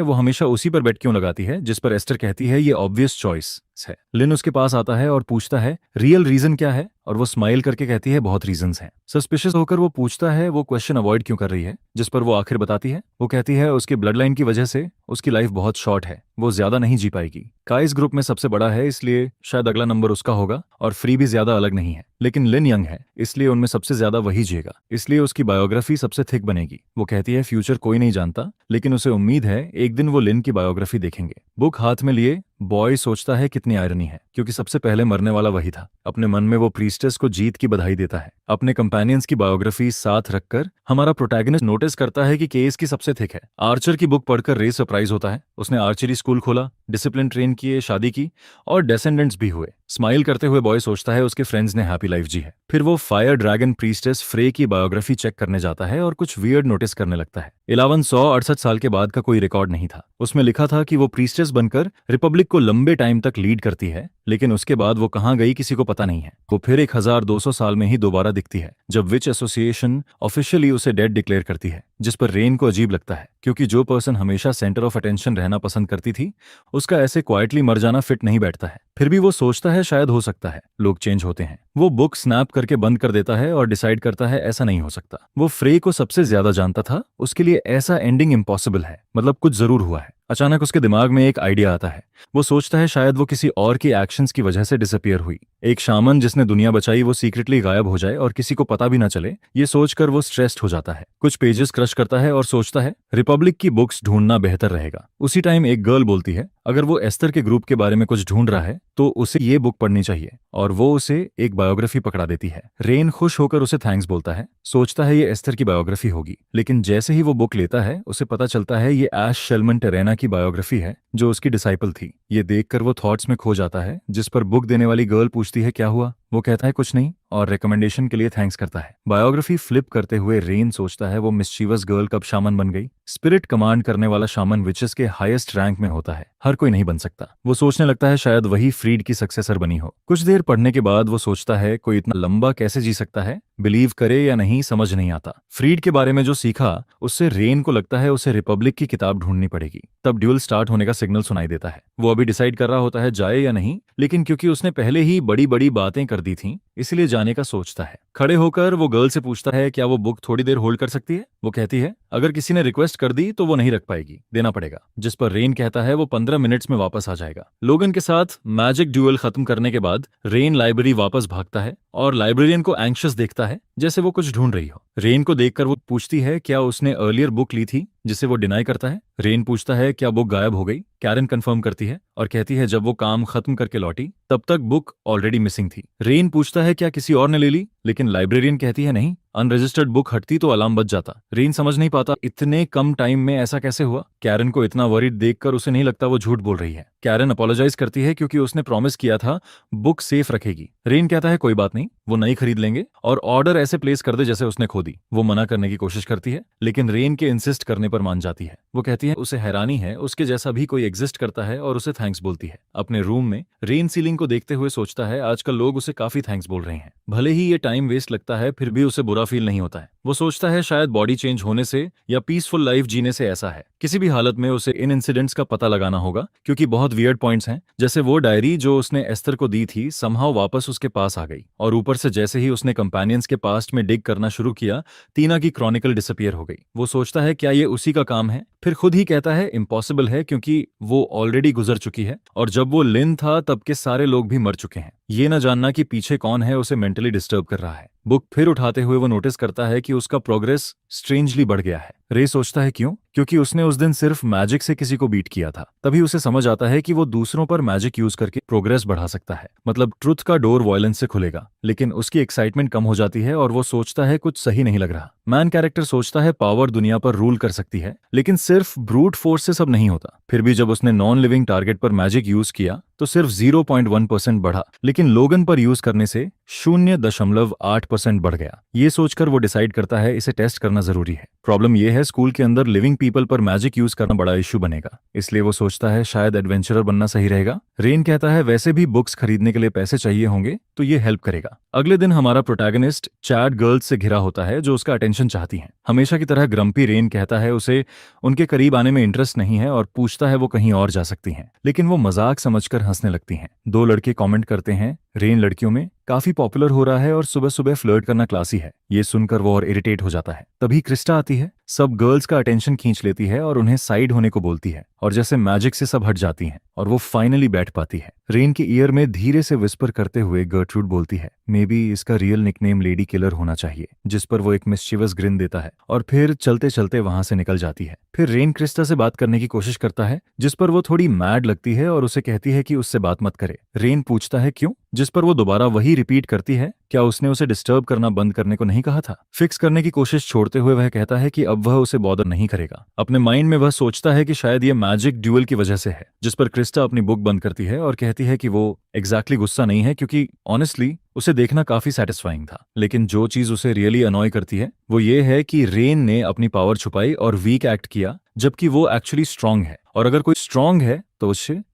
वो हमेशा उसी पर बेट क्यों लगाती है, जिस पर एस्टर कहती है ये ऑब्वियस चॉइस है। लिन उसके पास आता है और पूछता है रियल रीजन क्या है, और वो स्माइल करके कहती है बहुत रीजंस हैं। सस्पिशियस होकर वो पूछता है वो क्वेश्चन अवॉइड क्यों कर रही है, जिस पर वो आखिर बताती है। वो कहती है उसकी ब्लड लाइन की वजह से उसकी लाइफ बहुत शॉर्ट है, वो ज्यादा नहीं जी पाएगी। काइस ग्रुप में सबसे बड़ा है इसलिए शायद अगला नंबर उसका होगा, और फ्री भी ज्यादा अलग नहीं है, लेकिन लिन यंग है इसलिए उनमें सबसे ज्यादा वही जिएगा, इसलिए उसकी बायोग्राफी सबसे थिक बनेगी। वो कहती है फ्यूचर कोई नहीं जानता, लेकिन उसे उम्मीद है एक दिन वो लिन की बायोग्राफी देखेंगे। बुक हाथ में लिए बॉय सोचता है कितनी आयरनी है, क्योंकि सबसे पहले मरने वाला वही था। अपने मन में वो प्रीस्टेस को जीत की बधाई देता है। अपने कंपेनियंस की बायोग्राफी साथ रखकर हमारा प्रोटैगनिस्ट नोटिस करता है कि केस की सबसे थिक है। आर्चर की बुक पढ़कर रे सरप्राइज होता है। उसने आर्चरी स्कूल खोला, डिसिप्लिन ट्रेन किए, शादी की और डेसेंडेंट्स भी हुए। स्माइल करते हुए बॉय सोचता है उसके फ्रेंड्स ने हैप्पी लाइफ जी है। फिर वो फायर ड्रैगन प्रीस्टेस फ्रे की बायोग्राफी चेक करने जाता है और कुछ वियर्ड नोटिस करने लगता है। 1168 साल के बाद का कोई रिकॉर्ड नहीं था। उसमें लिखा था कि वो प्रीस्टेस बनकर रिपब्लिक को लंबे टाइम तक लीड करती है, लेकिन उसके बाद वो कहाँ गई किसी को पता नहीं है। वो फिर 1200 साल में ही दोबारा दिखती है, जब विच एसोसिएशन ऑफिशियली उसे डेड डिक्लेयर करती है, जिस पर रेन को अजीब लगता है, क्योंकि जो पर्सन हमेशा सेंटर ऑफ अटेंशन रहना पसंद करती थी उसका ऐसे क्वाइटली मर जाना फिट नहीं बैठता है। फिर भी वो सोचता है शायद हो सकता है, लोग चेंज होते हैं। वो बुक स्नैप करके बंद कर देता है और डिसाइड करता है ऐसा नहीं हो सकता। वो फ्रे को सबसे ज्यादा जानता था, उसके लिए ऐसा एंडिंग इम्पॉसिबल है, मतलब कुछ जरूर हुआ है। अचानक उसके दिमाग में एक आइडिया आता है। वो सोचता है शायद वो किसी और की एक्शंस की वजह से डिसअपियर हुई। एक शामन जिसने दुनिया बचाई वो सीक्रेटली गायब हो जाए और किसी को पता भी ना चले। ये सोचकर वो स्ट्रेस्ड हो जाता है, कुछ पेजेस क्रश करता है और सोचता है रिपब्लिक की बुक्स ढूंढना बेहतर रहेगा। उसी टाइम एक गर्ल बोलती है अगर वो एस्तर के ग्रुप के बारे में कुछ ढूंढ रहा है तो उसे ये बुक पढ़नी चाहिए, और वो उसे एक बायोग्राफी पकड़ा देती है। रेन खुश होकर उसे थैंक्स बोलता है, सोचता है ये एस्तर की बायोग्राफी होगी, लेकिन जैसे ही वो बुक लेता है उसे पता चलता है ये ऐश शेल्मन टेरेना की बायोग्राफी है जो उसकी डिसाइपल थी। ये देखकर वो थॉट्स में खो जाता है, जिस पर बुक देने वाली गर्ल पूछती है क्या हुआ। वो कहता है कुछ नहीं और रिकमेंडेशन के लिए थैंक्स करता है। बायोग्राफी फ्लिप करते हुए रेन सोचता है वो मिस्चीवस गर्ल कब शामन बन गई। स्पिरिट कमांड करने वाला शामन विचेस के हाईएस्ट रैंक में होता है, हर कोई नहीं बन सकता। वो सोचने लगता है शायद वही फ्रीड की सक्सेसर बनी हो। कुछ देर पढ़ने के बाद वो सोचता है कोई इतना लंबा कैसे जी सकता है, बिलीव करे या नहीं समझ नहीं आता। फ्रीड के बारे में जो सीखा उससे रेन को लगता है उसे रिपब्लिक की किताब ढूंढनी पड़ेगी। तब ड्यूल स्टार्ट होने का सिग्नल सुनाई देता है। वो अभी डिसाइड कर रहा होता है जाए या नहीं, लेकिन क्योंकि उसने पहले ही बड़ी बड़ी बातें कर दी थी इसलिए जाने का सोचता है। खड़े होकर वो गर्ल से पूछता है क्या वो बुक थोड़ी देर होल्ड कर सकती है। वो कहती है अगर किसी ने रिक्वेस्ट कर दी तो वो नहीं रख पाएगी, देना पड़ेगा। जिस पर रेन कहता है वो 15 मिनट्स में वापस आ जाएगा। लोगन के साथ मैजिक ड्यूल खत्म करने के बाद रेन लाइब्रेरी वापस भागता है और लाइब्रेरियन को एंग्शियस देखता है, जैसे वो कुछ ढूंढ रही हो। रेन को देखकर वो पूछती है क्या उसने अर्लियर बुक ली थी, जिसे वो डिनाई करता है। रेन पूछता है क्या बुक गायब हो गई। कैरन कंफर्म करती है और कहती है जब वो काम खत्म करके लौटी तब तक बुक ऑलरेडी मिसिंग थी। रेन पूछता है क्या किसी और ने ले ली, लेकिन लाइब्रेरियन कहती है नहीं, अनरजिस्टर्ड बुक हटती तो अलार्म बज जाता। रेन समझ नहीं पाता इतने कम टाइम में ऐसा कैसे हुआ। कैरन को इतना वरीड देखकर उसे नहीं लगता वो झूठ बोल रही है। कैरन अपोलोजाइज करती है क्योंकि उसने प्रॉमिस किया था बुक सेफ रखेगी। रेन कहता है कोई बात नहीं, वो नई खरीद लेंगे और ऑर्डर ऐसे प्लेस कर दे जैसे उसने खो दी। वो मना करने की कोशिश करती है, लेकिन रेन के इंसिस्ट करने पर मान जाती है। वो कहती है उसे हैरानी है उसके जैसा भी कोई एग्जिस्ट करता है और उसे थैंक्स बोलती है। अपने रूम में रेन सीलिंग को देखते हुए सोचता है आजकल लोग उसे काफी थैंक्स बोल रहे हैं, भले ही ये टाइम टाइम वेस्ट लगता है फिर भी उसे बुरा फील नहीं होता है। वो सोचता है शायद बॉडी चेंज होने से या पीसफुल लाइफ जीने से ऐसा है। किसी भी हालत में उसे इन इंसिडेंट्स का पता लगाना होगा क्योंकि बहुत वियर्ड पॉइंट्स हैं। जैसे वो डायरी जो उसने एस्थर को दी थी समहाउ वापस उसके पास आ गई, और ऊपर से जैसे ही उसने कंपेनियंस के पास्ट में डिग करना शुरू किया टीना की क्रॉनिकल डिसअपियर हो गई। वो सोचता है क्या ये उसी का काम है, फिर खुद ही कहता है इम्पॉसिबल है क्योंकि वो ऑलरेडी गुजर चुकी है और जब वो लिन था तब के सारे लोग भी मर चुके हैं। ये न जानना कि पीछे कौन है उसे मेंटली डिस्टर्ब कर रहा है। बुक फिर उठाते हुए वो नोटिस करता है कि उसका प्रोग्रेस स्ट्रेंजली बढ़ गया है। रे सोचता है क्यों, क्योंकि उसने उस दिन सिर्फ मैजिक से किसी को बीट किया था। तभी उसे समझ आता है कि वो दूसरों पर मैजिक यूज करके प्रोग्रेस बढ़ा सकता है, मतलब ट्रुथ का डोर वायलेंस से खुलेगा। लेकिन उसकी एक्साइटमेंट कम हो जाती है और वो सोचता है कुछ सही नहीं लग रहा। मैन कैरेक्टर सोचता है पावर दुनिया पर रूल कर सकती है, लेकिन सिर्फ ब्रूट फोर्स से सब नहीं होता। फिर भी जब उसने नॉन लिविंग टारगेट पर मैजिक यूज किया तो सिर्फ 0.1% बढ़ा, लेकिन लोगन पर यूज करने से 0.8% बढ़ गया। ये सोचकर वो डिसाइड करता है इसे टेस्ट करना जरूरी है। प्रॉब्लम ये है स्कूल के अंदर लिविंग पीपल पर मैजिक यूज करना बड़ा इश्यू बनेगा, इसलिए वो सोचता है शायद एडवेंचरर बनना सही रहेगा। रेन कहता है वैसे भी बुक्स खरीदने के लिए पैसे चाहिए होंगे तो ये हेल्प करेगा। अगले दिन हमारा प्रोटैगनिस्ट चैट गर्ल्स से घिरा होता है जो उसका अटेंशन चाहती हैं। हमेशा की तरह ग्रम्पी रेन कहता है उसे उनके करीब आने में इंटरेस्ट नहीं है और पूछता है वो कहीं और जा सकती हैं, लेकिन वो मजाक समझकर हंसने लगती हैं। दो लड़के कमेंट करते हैं रेन लड़कियों में काफी पॉपुलर हो रहा है और सुबह सुबह फ्लर्ट करना क्लासी है। ये सुनकर वो और इरिटेट हो जाता है। तभी क्रिस्टा आती है, सब गर्ल्स का अटेंशन खींच लेती है और उन्हें साइड होने को बोलती है और जैसे मैजिक से सब हट जाती हैं और वो फाइनली बैठ पाती है। रेन के ईयर में धीरे से विस्पर करते हुए गर्ट्रूड बोलती है मे बी इसका रियल निकनेम लेडी किलर होना चाहिए, जिस पर वो एक मिस्चीवस ग्रिन देता है और फिर चलते चलते वहां से निकल जाती है। फिर रेन क्रिस्टा से बात करने की कोशिश करता है जिस पर वो थोड़ी मैड लगती है और उसे कहती है कि उससे बात मत करे। रेन पूछता है क्यों, जिस पर वो दोबारा वही रिपीट करती है क्या उसने उसे डिस्टर्ब करना बंद करने को नहीं कहा था। फिक्स करने की कोशिश छोड़ते हुए वह कहता है कि अब वह उसे बॉदर नहीं करेगा। अपने माइंड में वह सोचता है कि शायद ये मैजिक ड्यूअल की वजह से है, जिस पर क्रिस्टा अपनी बुक बंद करती है और कहती है कि वो एग्जैक्टली गुस्सा नहीं है क्योंकि ऑनेस्टली उसे देखना काफी सेटिस्फाइंग था। लेकिन जो चीज उसे रियली अनॉय करती है वो ये है कि रेन ने अपनी पावर छुपाई और वीक एक्ट किया जबकि वो एक्चुअली स्ट्रांग है, और अगर कोई स्ट्रांग है तो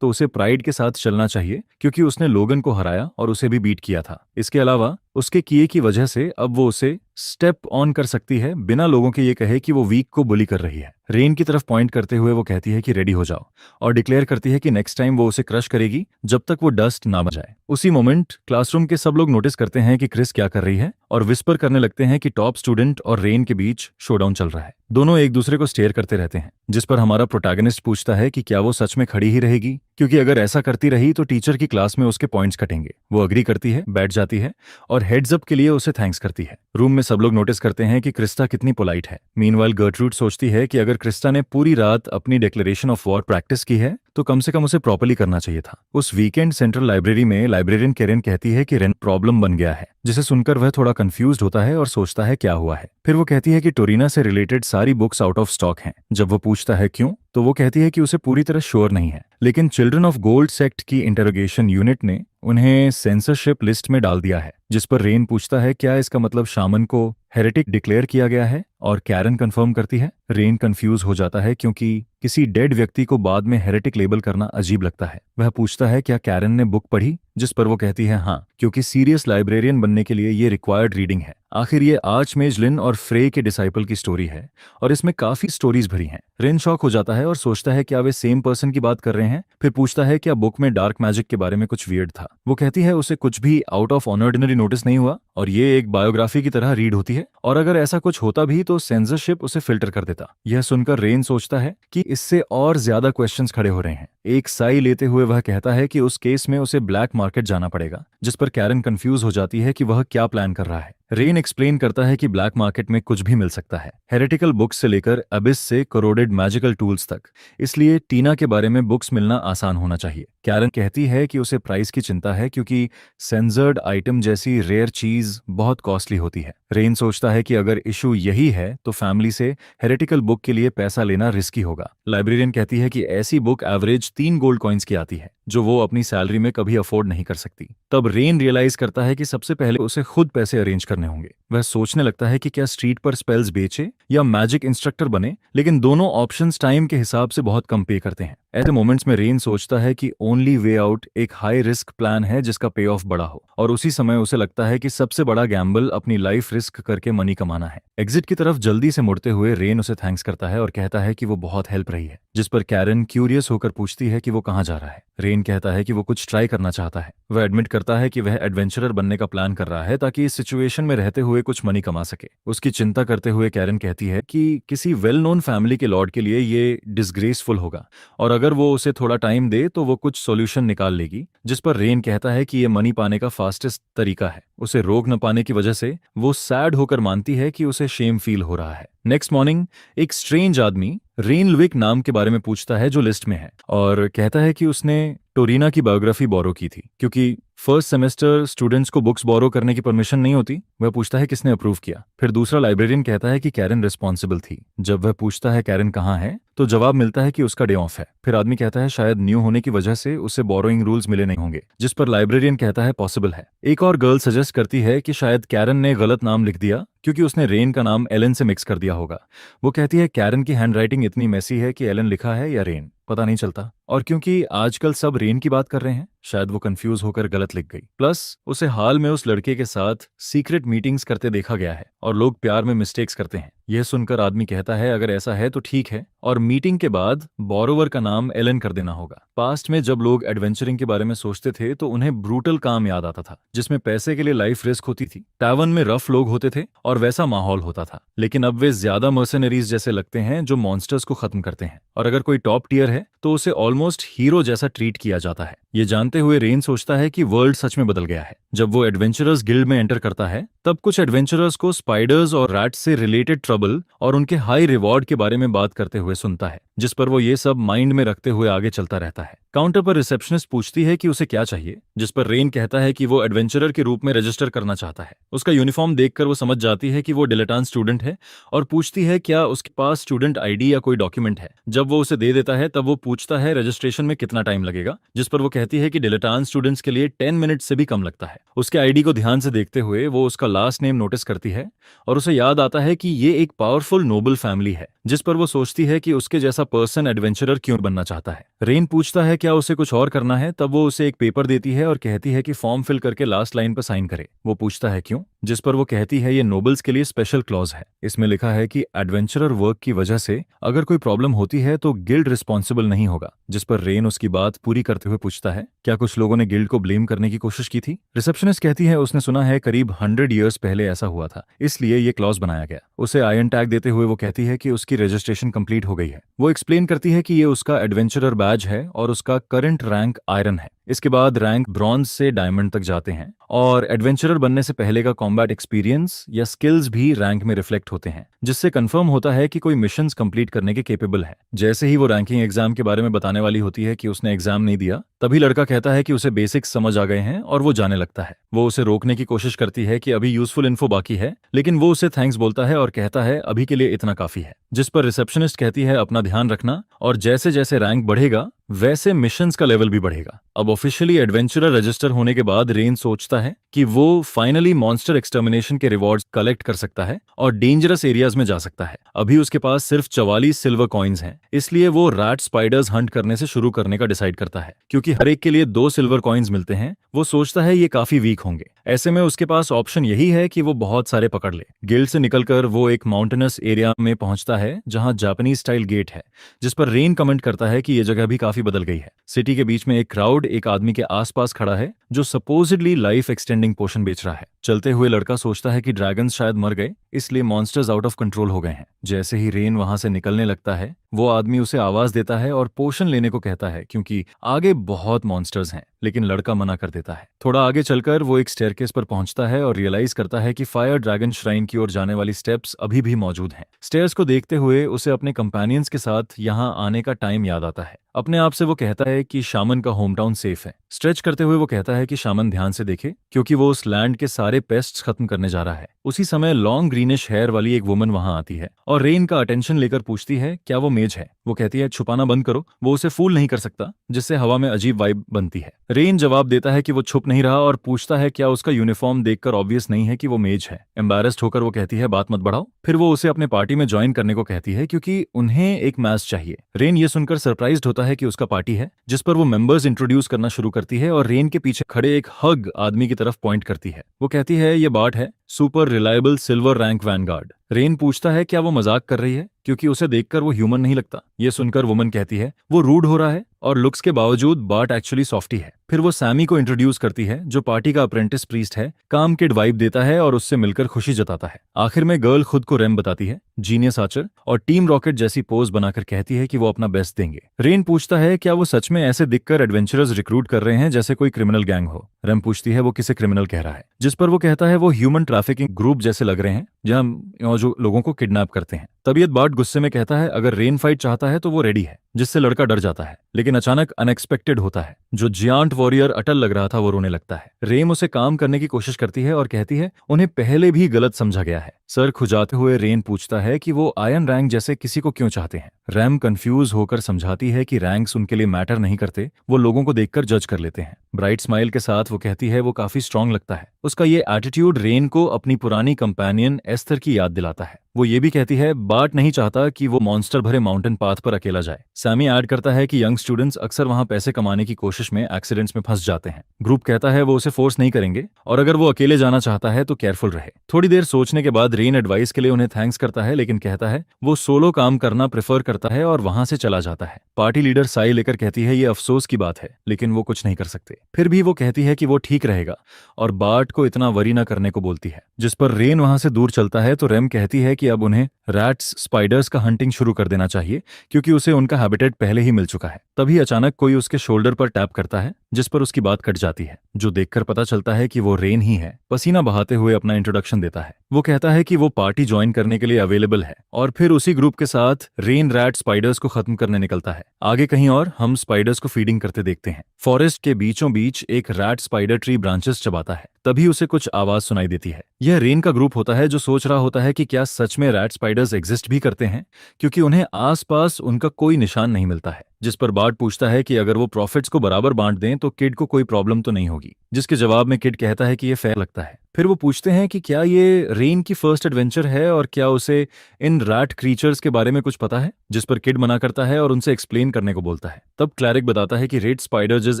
उसे प्राइड के साथ चलना चाहिए क्योंकि उसने लोगन को हराया और उसे भी बीट किया था। इसके अलावा उसके किए की वजह से अब वो उसे स्टेप ऑन कर सकती है बिना लोगों के ये कहे कि वो वीक को बुली कर रही है। रेन की तरफ पॉइंट करते हुए वो कहती है कि रेडी हो जाओ और डिक्लेयर करती है कि नेक्स्ट टाइम वो उसे क्रश करेगी जब तक वो डस्ट ना बन जाए। उसी मोमेंट क्लासरूम के सब लोग नोटिस करते हैं कि क्रिस क्या कर रही है और विस्पर करने लगते हैं कि टॉप स्टूडेंट और रेन के बीच शोडाउन चल रहा है। दोनों एक दूसरे को स्टेयर करते रहते हैं, जिस पर हमारा प्रोटैगनिस्ट पूछता है कि क्या वो सच में खड़ी ही रहेगी, क्योंकि अगर ऐसा करती रही तो टीचर की क्लास में उसके पॉइंट्स कटेंगे। वो अग्री करती है, बैठ जाती है और हेड्स अप के लिए उसे थैंक्स करती है। रूम में सब लोग नोटिस करते हैं कि क्रिस्टा कितनी पोलाइट है। मीनवाइल गर्ट्रूड सोचती है कि अगर क्रिस्टा ने पूरी रात अपनी डिक्लेरेशन ऑफ वॉर प्रैक्टिस की है तो कम से कम उसे प्रॉपर्ली करना चाहिए था। उस वीकेंड सेंट्रल लाइब्रेरी में लाइब्रेरियन केरेन कहती है कि रेन प्रॉब्लम बन गया है, जिसे सुनकर वह थोड़ा कंफ्यूज्ड होता है और सोचता है क्या हुआ है। फिर वो कहती है कि टोरीना से रिलेटेड सारी बुक्स आउट ऑफ स्टॉक हैं। जब वो पूछता है क्यों तो वो कहती है कि उसे पूरी तरह श्योर नहीं है, लेकिन चिल्ड्रन ऑफ गोल्ड सेक्ट की इंटरोगेशन यूनिट ने उन्हें सेंसरशिप लिस्ट में डाल दिया है। जिस पर रेन पूछता है क्या इसका मतलब शामन को हेरेटिक डिक्लेयर किया गया है, और कैरन कंफर्म करती है। रेन कंफ्यूज हो जाता है क्योंकि किसी डेड व्यक्ति को बाद में हेरेटिक लेबल करना अजीब लगता है। वह पूछता है क्या कैरन ने बुक पढ़ी, जिस पर वो कहती है हाँ, क्योंकि सीरियस लाइब्रेरियन बनने के लिए ये रिक्वायर्ड रीडिंग है। आखिर ये आर्चमेज लिन और फ्रे के डिसाइपल की स्टोरी है और इसमें काफी स्टोरीज भरी हैं। रेन शॉक हो जाता है और सोचता है क्या वे सेम पर्सन की बात कर रहे हैं। फिर पूछता है क्या बुक में डार्क मैजिक के बारे में कुछ वियर्ड था। वो कहती है उसे कुछ भी आउट ऑफ ऑर्डिनरी नोटिस नहीं हुआ और ये एक बायोग्राफी की तरह रीड होती है, और अगर ऐसा कुछ होता भी तो सेंसरशिप उसे फिल्टर कर देता। यह सुनकर रेन सोचता है कि इससे और ज्यादा क्वेश्चंस खड़े हो रहे हैं। एक साई लेते हुए वह कहता है कि उस केस में उसे ब्लैक मार्केट जाना पड़ेगा, जिस पर कैरन कंफ्यूज हो जाती है कि वह क्या प्लान कर रहा है। रेन एक्सप्लेन करता है कि ब्लैक मार्केट में कुछ भी मिल सकता है, हेरेटिकल बुक्स से लेकर अबिस से कोरोडेड मैजिकल टूल्स तक, इसलिए टीना के बारे में बुक्स मिलना आसान होना चाहिए। कैरन कहती है कि उसे प्राइस की चिंता है क्योंकि सेंसर्ड आइटम जैसी रेयर चीज बहुत कॉस्टली होती है। रेन सोचता है कि अगर इशू यही है तो फैमिली से हेरेटिकल बुक के लिए पैसा लेना रिस्की होगा। लाइब्रेरियन कहती है कि ऐसी बुक एवरेज 3 गोल्ड कॉइन्स की आती है, जो वो अपनी सैलरी में कभी अफोर्ड नहीं कर सकती। तब रेन रियलाइज करता है कि सबसे पहले उसे खुद पैसे अरेंज करने होंगे। वह सोचने लगता है कि क्या स्ट्रीट पर स्पेल्स बेचे या मैजिक इंस्ट्रक्टर बने, लेकिन दोनों ऑप्शंस टाइम के हिसाब से बहुत कम पे करते हैं। ऐसे मोमेंट्स में रेन सोचता है कि ओनली वे आउट एक हाई रिस्क प्लान है जिसका पे ऑफ बड़ा हो, और उसी समय उसे लगता है कि सबसे बड़ा गैम्बल अपनी लाइफ रिस्क करके मनी कमाना है। एग्जिट की तरफ जल्दी से मुड़ते हुए रेन उसे थैंक्स करता है और कहता है कि वो बहुत हेल्प रही है, जिस पर कैरन क्यूरियस होकर पूछती है कि वो कहाँ जा रहा है। रेन कहता है कि वो कुछ ट्राई करना चाहता है। वह एडमिट करता है कि वह एडवेंचरर बनने का प्लान कर रहा है ताकि इस सिचुएशन में रहते हुए कुछ मनी कमा सके। उसकी चिंता करते हुए कैरन कहती है कि किसी वेल नोन फैमिली के लॉर्ड के लिए ये डिसग्रेसफुल होगा, और अगर वो उसे थोड़ा टाइम दे तो वो कुछ सॉल्यूशन निकाल लेगी। जिस पर रेन कहता है कि ये मनी पाने का फास्टेस्ट तरीका है। उसे रोक न पाने की वजह से वो सैड होकर मानती है कि उसे शेम फील हो रहा है। नेक्स्ट मॉर्निंग एक स्ट्रेंज आदमी रेन लुइक नाम के बारे में पूछता है जो लिस्ट में है, और कहता है कि उसने टोरीना की बायोग्राफी बोरो की थी। क्योंकि फर्स्ट सेमेस्टर स्टूडेंट्स को बुक्स बोरो करने की परमिशन नहीं होती, वह पूछता है किसने अप्रूव किया। फिर दूसरा लाइब्रेरियन कहता है कि कैरन रिस्पॉन्सिबल थी। जब वह पूछता है कैरन कहाँ है, तो जवाब मिलता है कि उसका डे ऑफ है। फिर आदमी कहता है शायद न्यू होने की वजह से उसे बोरोइंग रूल्स मिले नहीं होंगे, जिस पर लाइब्रेरियन कहता है पॉसिबल है। एक और गर्ल सजेस्ट करती है कि शायद कैरन ने गलत नाम लिख दिया क्योंकि उसने रेन का नाम एलन से मिक्स कर दिया होगा। वो कहती है कैरन की हैंडराइटिंग इतनी मेसी है कि एलन लिखा है या रेन पता नहीं चलता, और क्योंकि आजकल सब रेन की बात कर रहे हैं शायद वो कंफ्यूज होकर गलत लिख गई। प्लस उसे हाल में उस लड़के के साथ सीक्रेट मीटिंग्स करते देखा गया है और लोग प्यार में मिस्टेक्स करते हैं। यह सुनकर आदमी कहता है अगर ऐसा है तो ठीक है, और मीटिंग के बाद बोरोवर का नाम एलन कर देना होगा। पास्ट में जब लोग एडवेंचरिंग के बारे में सोचते थे तो उन्हें ब्रूटल काम याद आता था जिसमें पैसे के लिए लाइफ रिस्क होती थी। टैवर्न में रफ लोग होते थे और वैसा माहौल होता था, लेकिन अब वे ज्यादा मर्सनरीज जैसे लगते हैं जो मॉन्स्टर्स को खत्म करते हैं, और अगर कोई टॉप टियर है तो उसे ऑलमोस्ट हीरो जैसा ट्रीट किया जाता है। ये जानते हुए रेन सोचता है कि वर्ल्ड सच में बदल गया है। जब वो एडवेंचरर्स गिल्ड में एंटर करता है तब कुछ एडवेंचरर्स को स्पाइडर्स और रैट्स से रिलेटेड ट्रबल और उनके हाई रिवॉर्ड के बारे में बात करते हुए सुनता है, जिस पर वो ये सब माइंड में रखते हुए आगे चलता रहता है। काउंटर पर रिसेप्शनिस्ट पूछती है कि उसे क्या चाहिए, जिस पर रेन कहता है कि वो एडवेंचरर के रूप में रजिस्टर करना चाहता है। उसका यूनिफॉर्म देखकर वो समझ जाती है कि वो डिलेटान स्टूडेंट है और पूछती है क्या उसके पास स्टूडेंट आईडी या कोई डॉक्यूमेंट है। जब वो उसे दे देता है तब वो पूछता है रजिस्ट्रेशन में कितना टाइम लगेगा, जिस पर वो कहती है कि डिलेटान स्टूडेंट्स के लिए 10 मिनट से भी कम लगता है। उसके आईडी को ध्यान से देखते हुए वो उसका लास्ट नेम नोटिस करती है और उसे याद आता है कि ये एक पावरफुल नोबल फैमिली है, जिस पर वो सोचती है कि उसके जैसा पर्सन एडवेंचरर क्यों बनना चाहता है। रेन पूछता है क्या उसे कुछ और करना है, तब वो उसे एक पेपर देती है और कहती है कि फॉर्म फिल करके लास्ट लाइन पर साइन करे। वो पूछता है क्यों, जिस पर वो कहती है ये नोबल्स के लिए स्पेशल क्लॉज है। इसमें लिखा है कि एडवेंचरर वर्क की वजह से अगर कोई प्रॉब्लम होती है तो गिल्ड रिस्पॉन्सिबल नहीं होगा, जिस पर रेन उसकी बात पूरी करते हुए पूछता है क्या कुछ लोगों ने गिल्ड को ब्लेम करने की कोशिश की थी। रिसेप्शनिस्ट कहती है उसने सुना है करीब 100 ईयर्स पहले ऐसा हुआ था, इसलिए ये क्लॉज बनाया गया। उसे आयरन टैग देते हुए वो कहती है कि उसकी रजिस्ट्रेशन कंप्लीट हो गई है। वो एक्सप्लेन करती है कि ये उसका एडवेंचरर बैज है और उसका करंट रैंक आयरन है। इसके बाद रैंक ब्रॉन्ज से डायमंड तक जाते हैं, और एडवेंचरर बनने से पहले का कॉम्बैट एक्सपीरियंस या स्किल्स भी रैंक में रिफ्लेक्ट होते हैं, जिससे कंफर्म होता है कि कोई मिशंस कंप्लीट करने के केपेबल है। जैसे ही वो रैंकिंग एग्जाम के बारे में बताने वाली होती है कि उसने एग्जाम नहीं दिया, तभी लड़का कहता है कि उसे बेसिक्स समझ आ गए हैं और वो जाने लगता है। वो उसे रोकने की कोशिश करती है कि अभी यूजफुल इन्फो बाकी है, लेकिन वो उसे थैंक्स बोलता है और कहता है अभी के लिए इतना काफी है। जिस पर रिसेप्शनिस्ट कहती है अपना ध्यान रखना, और जैसे जैसे रैंक बढ़ेगा वैसे मिशंस का लेवल भी बढ़ेगा। अब ऑफिशियली एडवेंचरर रजिस्टर होने के बाद रेन सोचता है कि वो फाइनली मॉन्स्टर एक्सटर्मिनेशन के रिवॉर्ड्स कलेक्ट कर सकता है और डेंजरस एरियाज में जा सकता है। अभी उसके पास सिर्फ 44 सिल्वर कॉइन्स हैं, इसलिए वो रैट स्पाइडर्स हंट करने से शुरू करने का डिसाइड करता है। क्योंकि हर एक के लिए 2 सिल्वर कॉइन्स मिलते हैं, वो सोचता है ये काफी वीक होंगे। ऐसे में उसके पास ऑप्शन यही है कि वो बहुत सारे पकड़ ले। गिल्ड से निकलकर वो एक माउंटेनस एरिया में पहुंचता है जहां जापानीज स्टाइल गेट है, जिस पर रेन कमेंट करता है कि ये जगह भी काफी बदल गई है। सिटी के बीच में एक क्राउड एक आदमी के आसपास खड़ा है जो सपोजिडली लाइफ एक्सटेंडिंग पोशन बेच रहा है। चलते हुए लड़का सोचता है कि ड्रैगन्स शायद मर गए, इसलिए मॉन्स्टर्स आउट ऑफ कंट्रोल हो गए हैं। जैसे ही रेन वहां से निकलने लगता है, वो आदमी उसे आवाज देता है और पोशन लेने को कहता है क्योंकि आगे बहुत मॉन्स्टर्स हैं, लेकिन लड़का मना कर देता है। थोड़ा आगे चलकर वो एक स्टेयरकेस पर पहुंचता है और रियलाइज करता है कि फायर ड्रैगन श्राइन की ओर जाने वाली स्टेप्स अभी भी मौजूद हैं। स्टेयर्स को देखते हुए उसे अपने कंपेनियंस के साथ यहाँ आने का टाइम याद आता है। अपने आप से वो कहता है कि शामन का होम टाउन सेफ है, स्ट्रेच करते हुए वो कहता है कि शामन ध्यान से देखे क्योंकि वो उस लैंड के सारे पेस्ट्स खत्म करने जा रहा है। उसी समय लॉन्ग ग्रीनिश हेयर वाली एक वुमन वहां आती है और रेन का अटेंशन लेकर पूछती है क्या वो मेज है। वो कहती है छुपाना बंद करो, वो उसे फूल नहीं कर सकता, जिससे हवा में अजीब वाइब बनती है। रेन जवाब देता है कि वो छुप नहीं रहा और पूछता है क्या उसका यूनिफॉर्म देखकर ऑब्वियस नहीं है कि वो मेज है। एम्बैरेस्ड होकर वो कहती है बात मत बढ़ाओ। फिर वो उसे अपने पार्टी में ज्वाइन करने को कहती है क्योंकि उन्हें एक मैच चाहिए। रेन ये सुनकर सरप्राइज्ड होता है कि उसका पार्टी है, जिस पर वो मेंबर्स इंट्रोड्यूस करना शुरू करती है और रेन के पीछे खड़े एक हग आदमी की तरफ पॉइंट करती है। वो कहती है ये बार्ट है, super reliable silver rank Vanguard. Rain पूछता है क्या वो मजाक कर रही है क्योंकि उसे देखकर वो ह्यूमन नहीं लगता। ये सुनकर वुमन कहती है वो रूड हो रहा है और लुक्स के बावजूद बार्ट एक्चुअली सॉफ्टी है। फिर वो सैमी को इंट्रोड्यूस करती है जो पार्टी का अप्रेंटिस प्रीस्ट है, काम किड वाइब देता है और उससे मिलकर खुशी जताता है। आखिर में गर्ल खुद को रेम बताती है, जीनियस आर्चर, और टीम रॉकेट जैसी पोज बनाकर कहती है कि वो अपना बेस्ट देंगे। रेन पूछता है क्या वो सच में ऐसे दिखकर एडवेंचरर्स रिक्रूट कर रहे हैं जैसे कोई क्रिमिनल गैंग हो। रेम पूछती है वो किसे क्रिमिनल कह रहा है, जिस पर वो कहता है वो ह्यूमन ट्रैफिकिंग ग्रुप जैसे लग रहे हैं जहां जो लोगों को किडनैप करते हैं। तबीयत बार्ट गुस्से में कहता है अगर रेन फाइट चाहता है तो वो रेडी है, जिससे लड़का डर जाता है। लेकिन अचानक अनएक्सपेक्टेड होता है, जो जियांट वॉरियर अटल लग रहा था वो रोने लगता है। रेम उसे काम करने की कोशिश करती है और कहती है उन्हें पहले भी गलत समझा गया है। सर खुजाते हुए रेन पूछता है कि वो आयरन रैंक जैसे किसी को क्यों चाहते हैं। रैम कंफ्यूज होकर समझाती है कि रैंक्स उनके लिए मैटर नहीं करते, वो लोगों को देखकर जज कर लेते हैं। ब्राइट स्माइल के साथ वो कहती है वो काफी स्ट्रांग लगता है। उसका ये एटीट्यूड रेन को अपनी पुरानी कंपेनियन एस्थर की याद दिलाता है। वो ये भी कहती है बार्ट नहीं चाहता कि वो मॉन्स्टर भरे माउंटेन पाथ पर अकेला जाए। सैमी ऐड करता है कि यंग स्टूडेंट्स अक्सर वहां पैसे कमाने की कोशिश में एक्सीडेंट्स में फंस जाते हैं। ग्रुप कहता है वो उसे फोर्स नहीं करेंगे और अगर वो अकेले जाना चाहता है तो केयरफुल रहे। थोड़ी देर सोचने के बाद रेन एडवाइस के लिए उन्हें थैंक्स करता है, लेकिन कहता है वो सोलो काम करना प्रेफर करता है और वहां से चला जाता है। पार्टी लीडर साई लेकर कहती है ये अफसोस की बात है, लेकिन वो कुछ नहीं कर सकते। फिर भी वो कहती है कि वो ठीक रहेगा और बार्ट को इतना वरी न करने को बोलती है, जिस पर रेन वहां से दूर चलता है तो रेम कहती है कि अब उन्हें रैट्स स्पाइडर्स का हंटिंग शुरू कर देना चाहिए क्योंकि उसे उनका हैबिटेट पहले ही मिल चुका है। तभी अचानक कोई उसके शोल्डर पर टैप करता है, जिस पर उसकी बात कट जाती है, जो देखकर पता चलता है कि वो रेन ही है। पसीना बहाते हुए अपना इंट्रोडक्शन देता है। वो कहता है कि वो पार्टी ज्वाइन करने के लिए अवेलेबल है और फिर उसी ग्रुप के साथ रेन रैट स्पाइडर्स को खत्म करने निकलता है। आगे कहीं और हम स्पाइडर्स को फीडिंग करते देखते हैं। फॉरेस्ट के बीचों बीच एक रैट स्पाइडर ट्री ब्रांचेस चबाता है। तभी उसे कुछ आवाज सुनाई देती है। यह रेन का ग्रुप होता है जो सोच रहा होता है कि क्या सच में रैट स्पाइडर्स एग्जिस्ट भी करते हैं, क्योंकि उन्हें आसपास उनका कोई निशान नहीं मिलता है। जिस पर बार्ट पूछता है कि अगर वो प्रॉफिट्स को बराबर बांट दें तो किड को कोई प्रॉब्लम तो नहीं होगी, जिसके जवाब में किड कहता है कि ये फेयर लगता है। फिर वो पूछते हैं कि क्या ये रेन की फर्स्ट एडवेंचर है और क्या उसे इन रैट क्रीचर्स के बारे में कुछ पता है, जिस पर किड मना करता है और उनसे एक्सप्लेन करने को बोलता है। तब क्लैरिक बताता है कि रेड स्पाइडर्स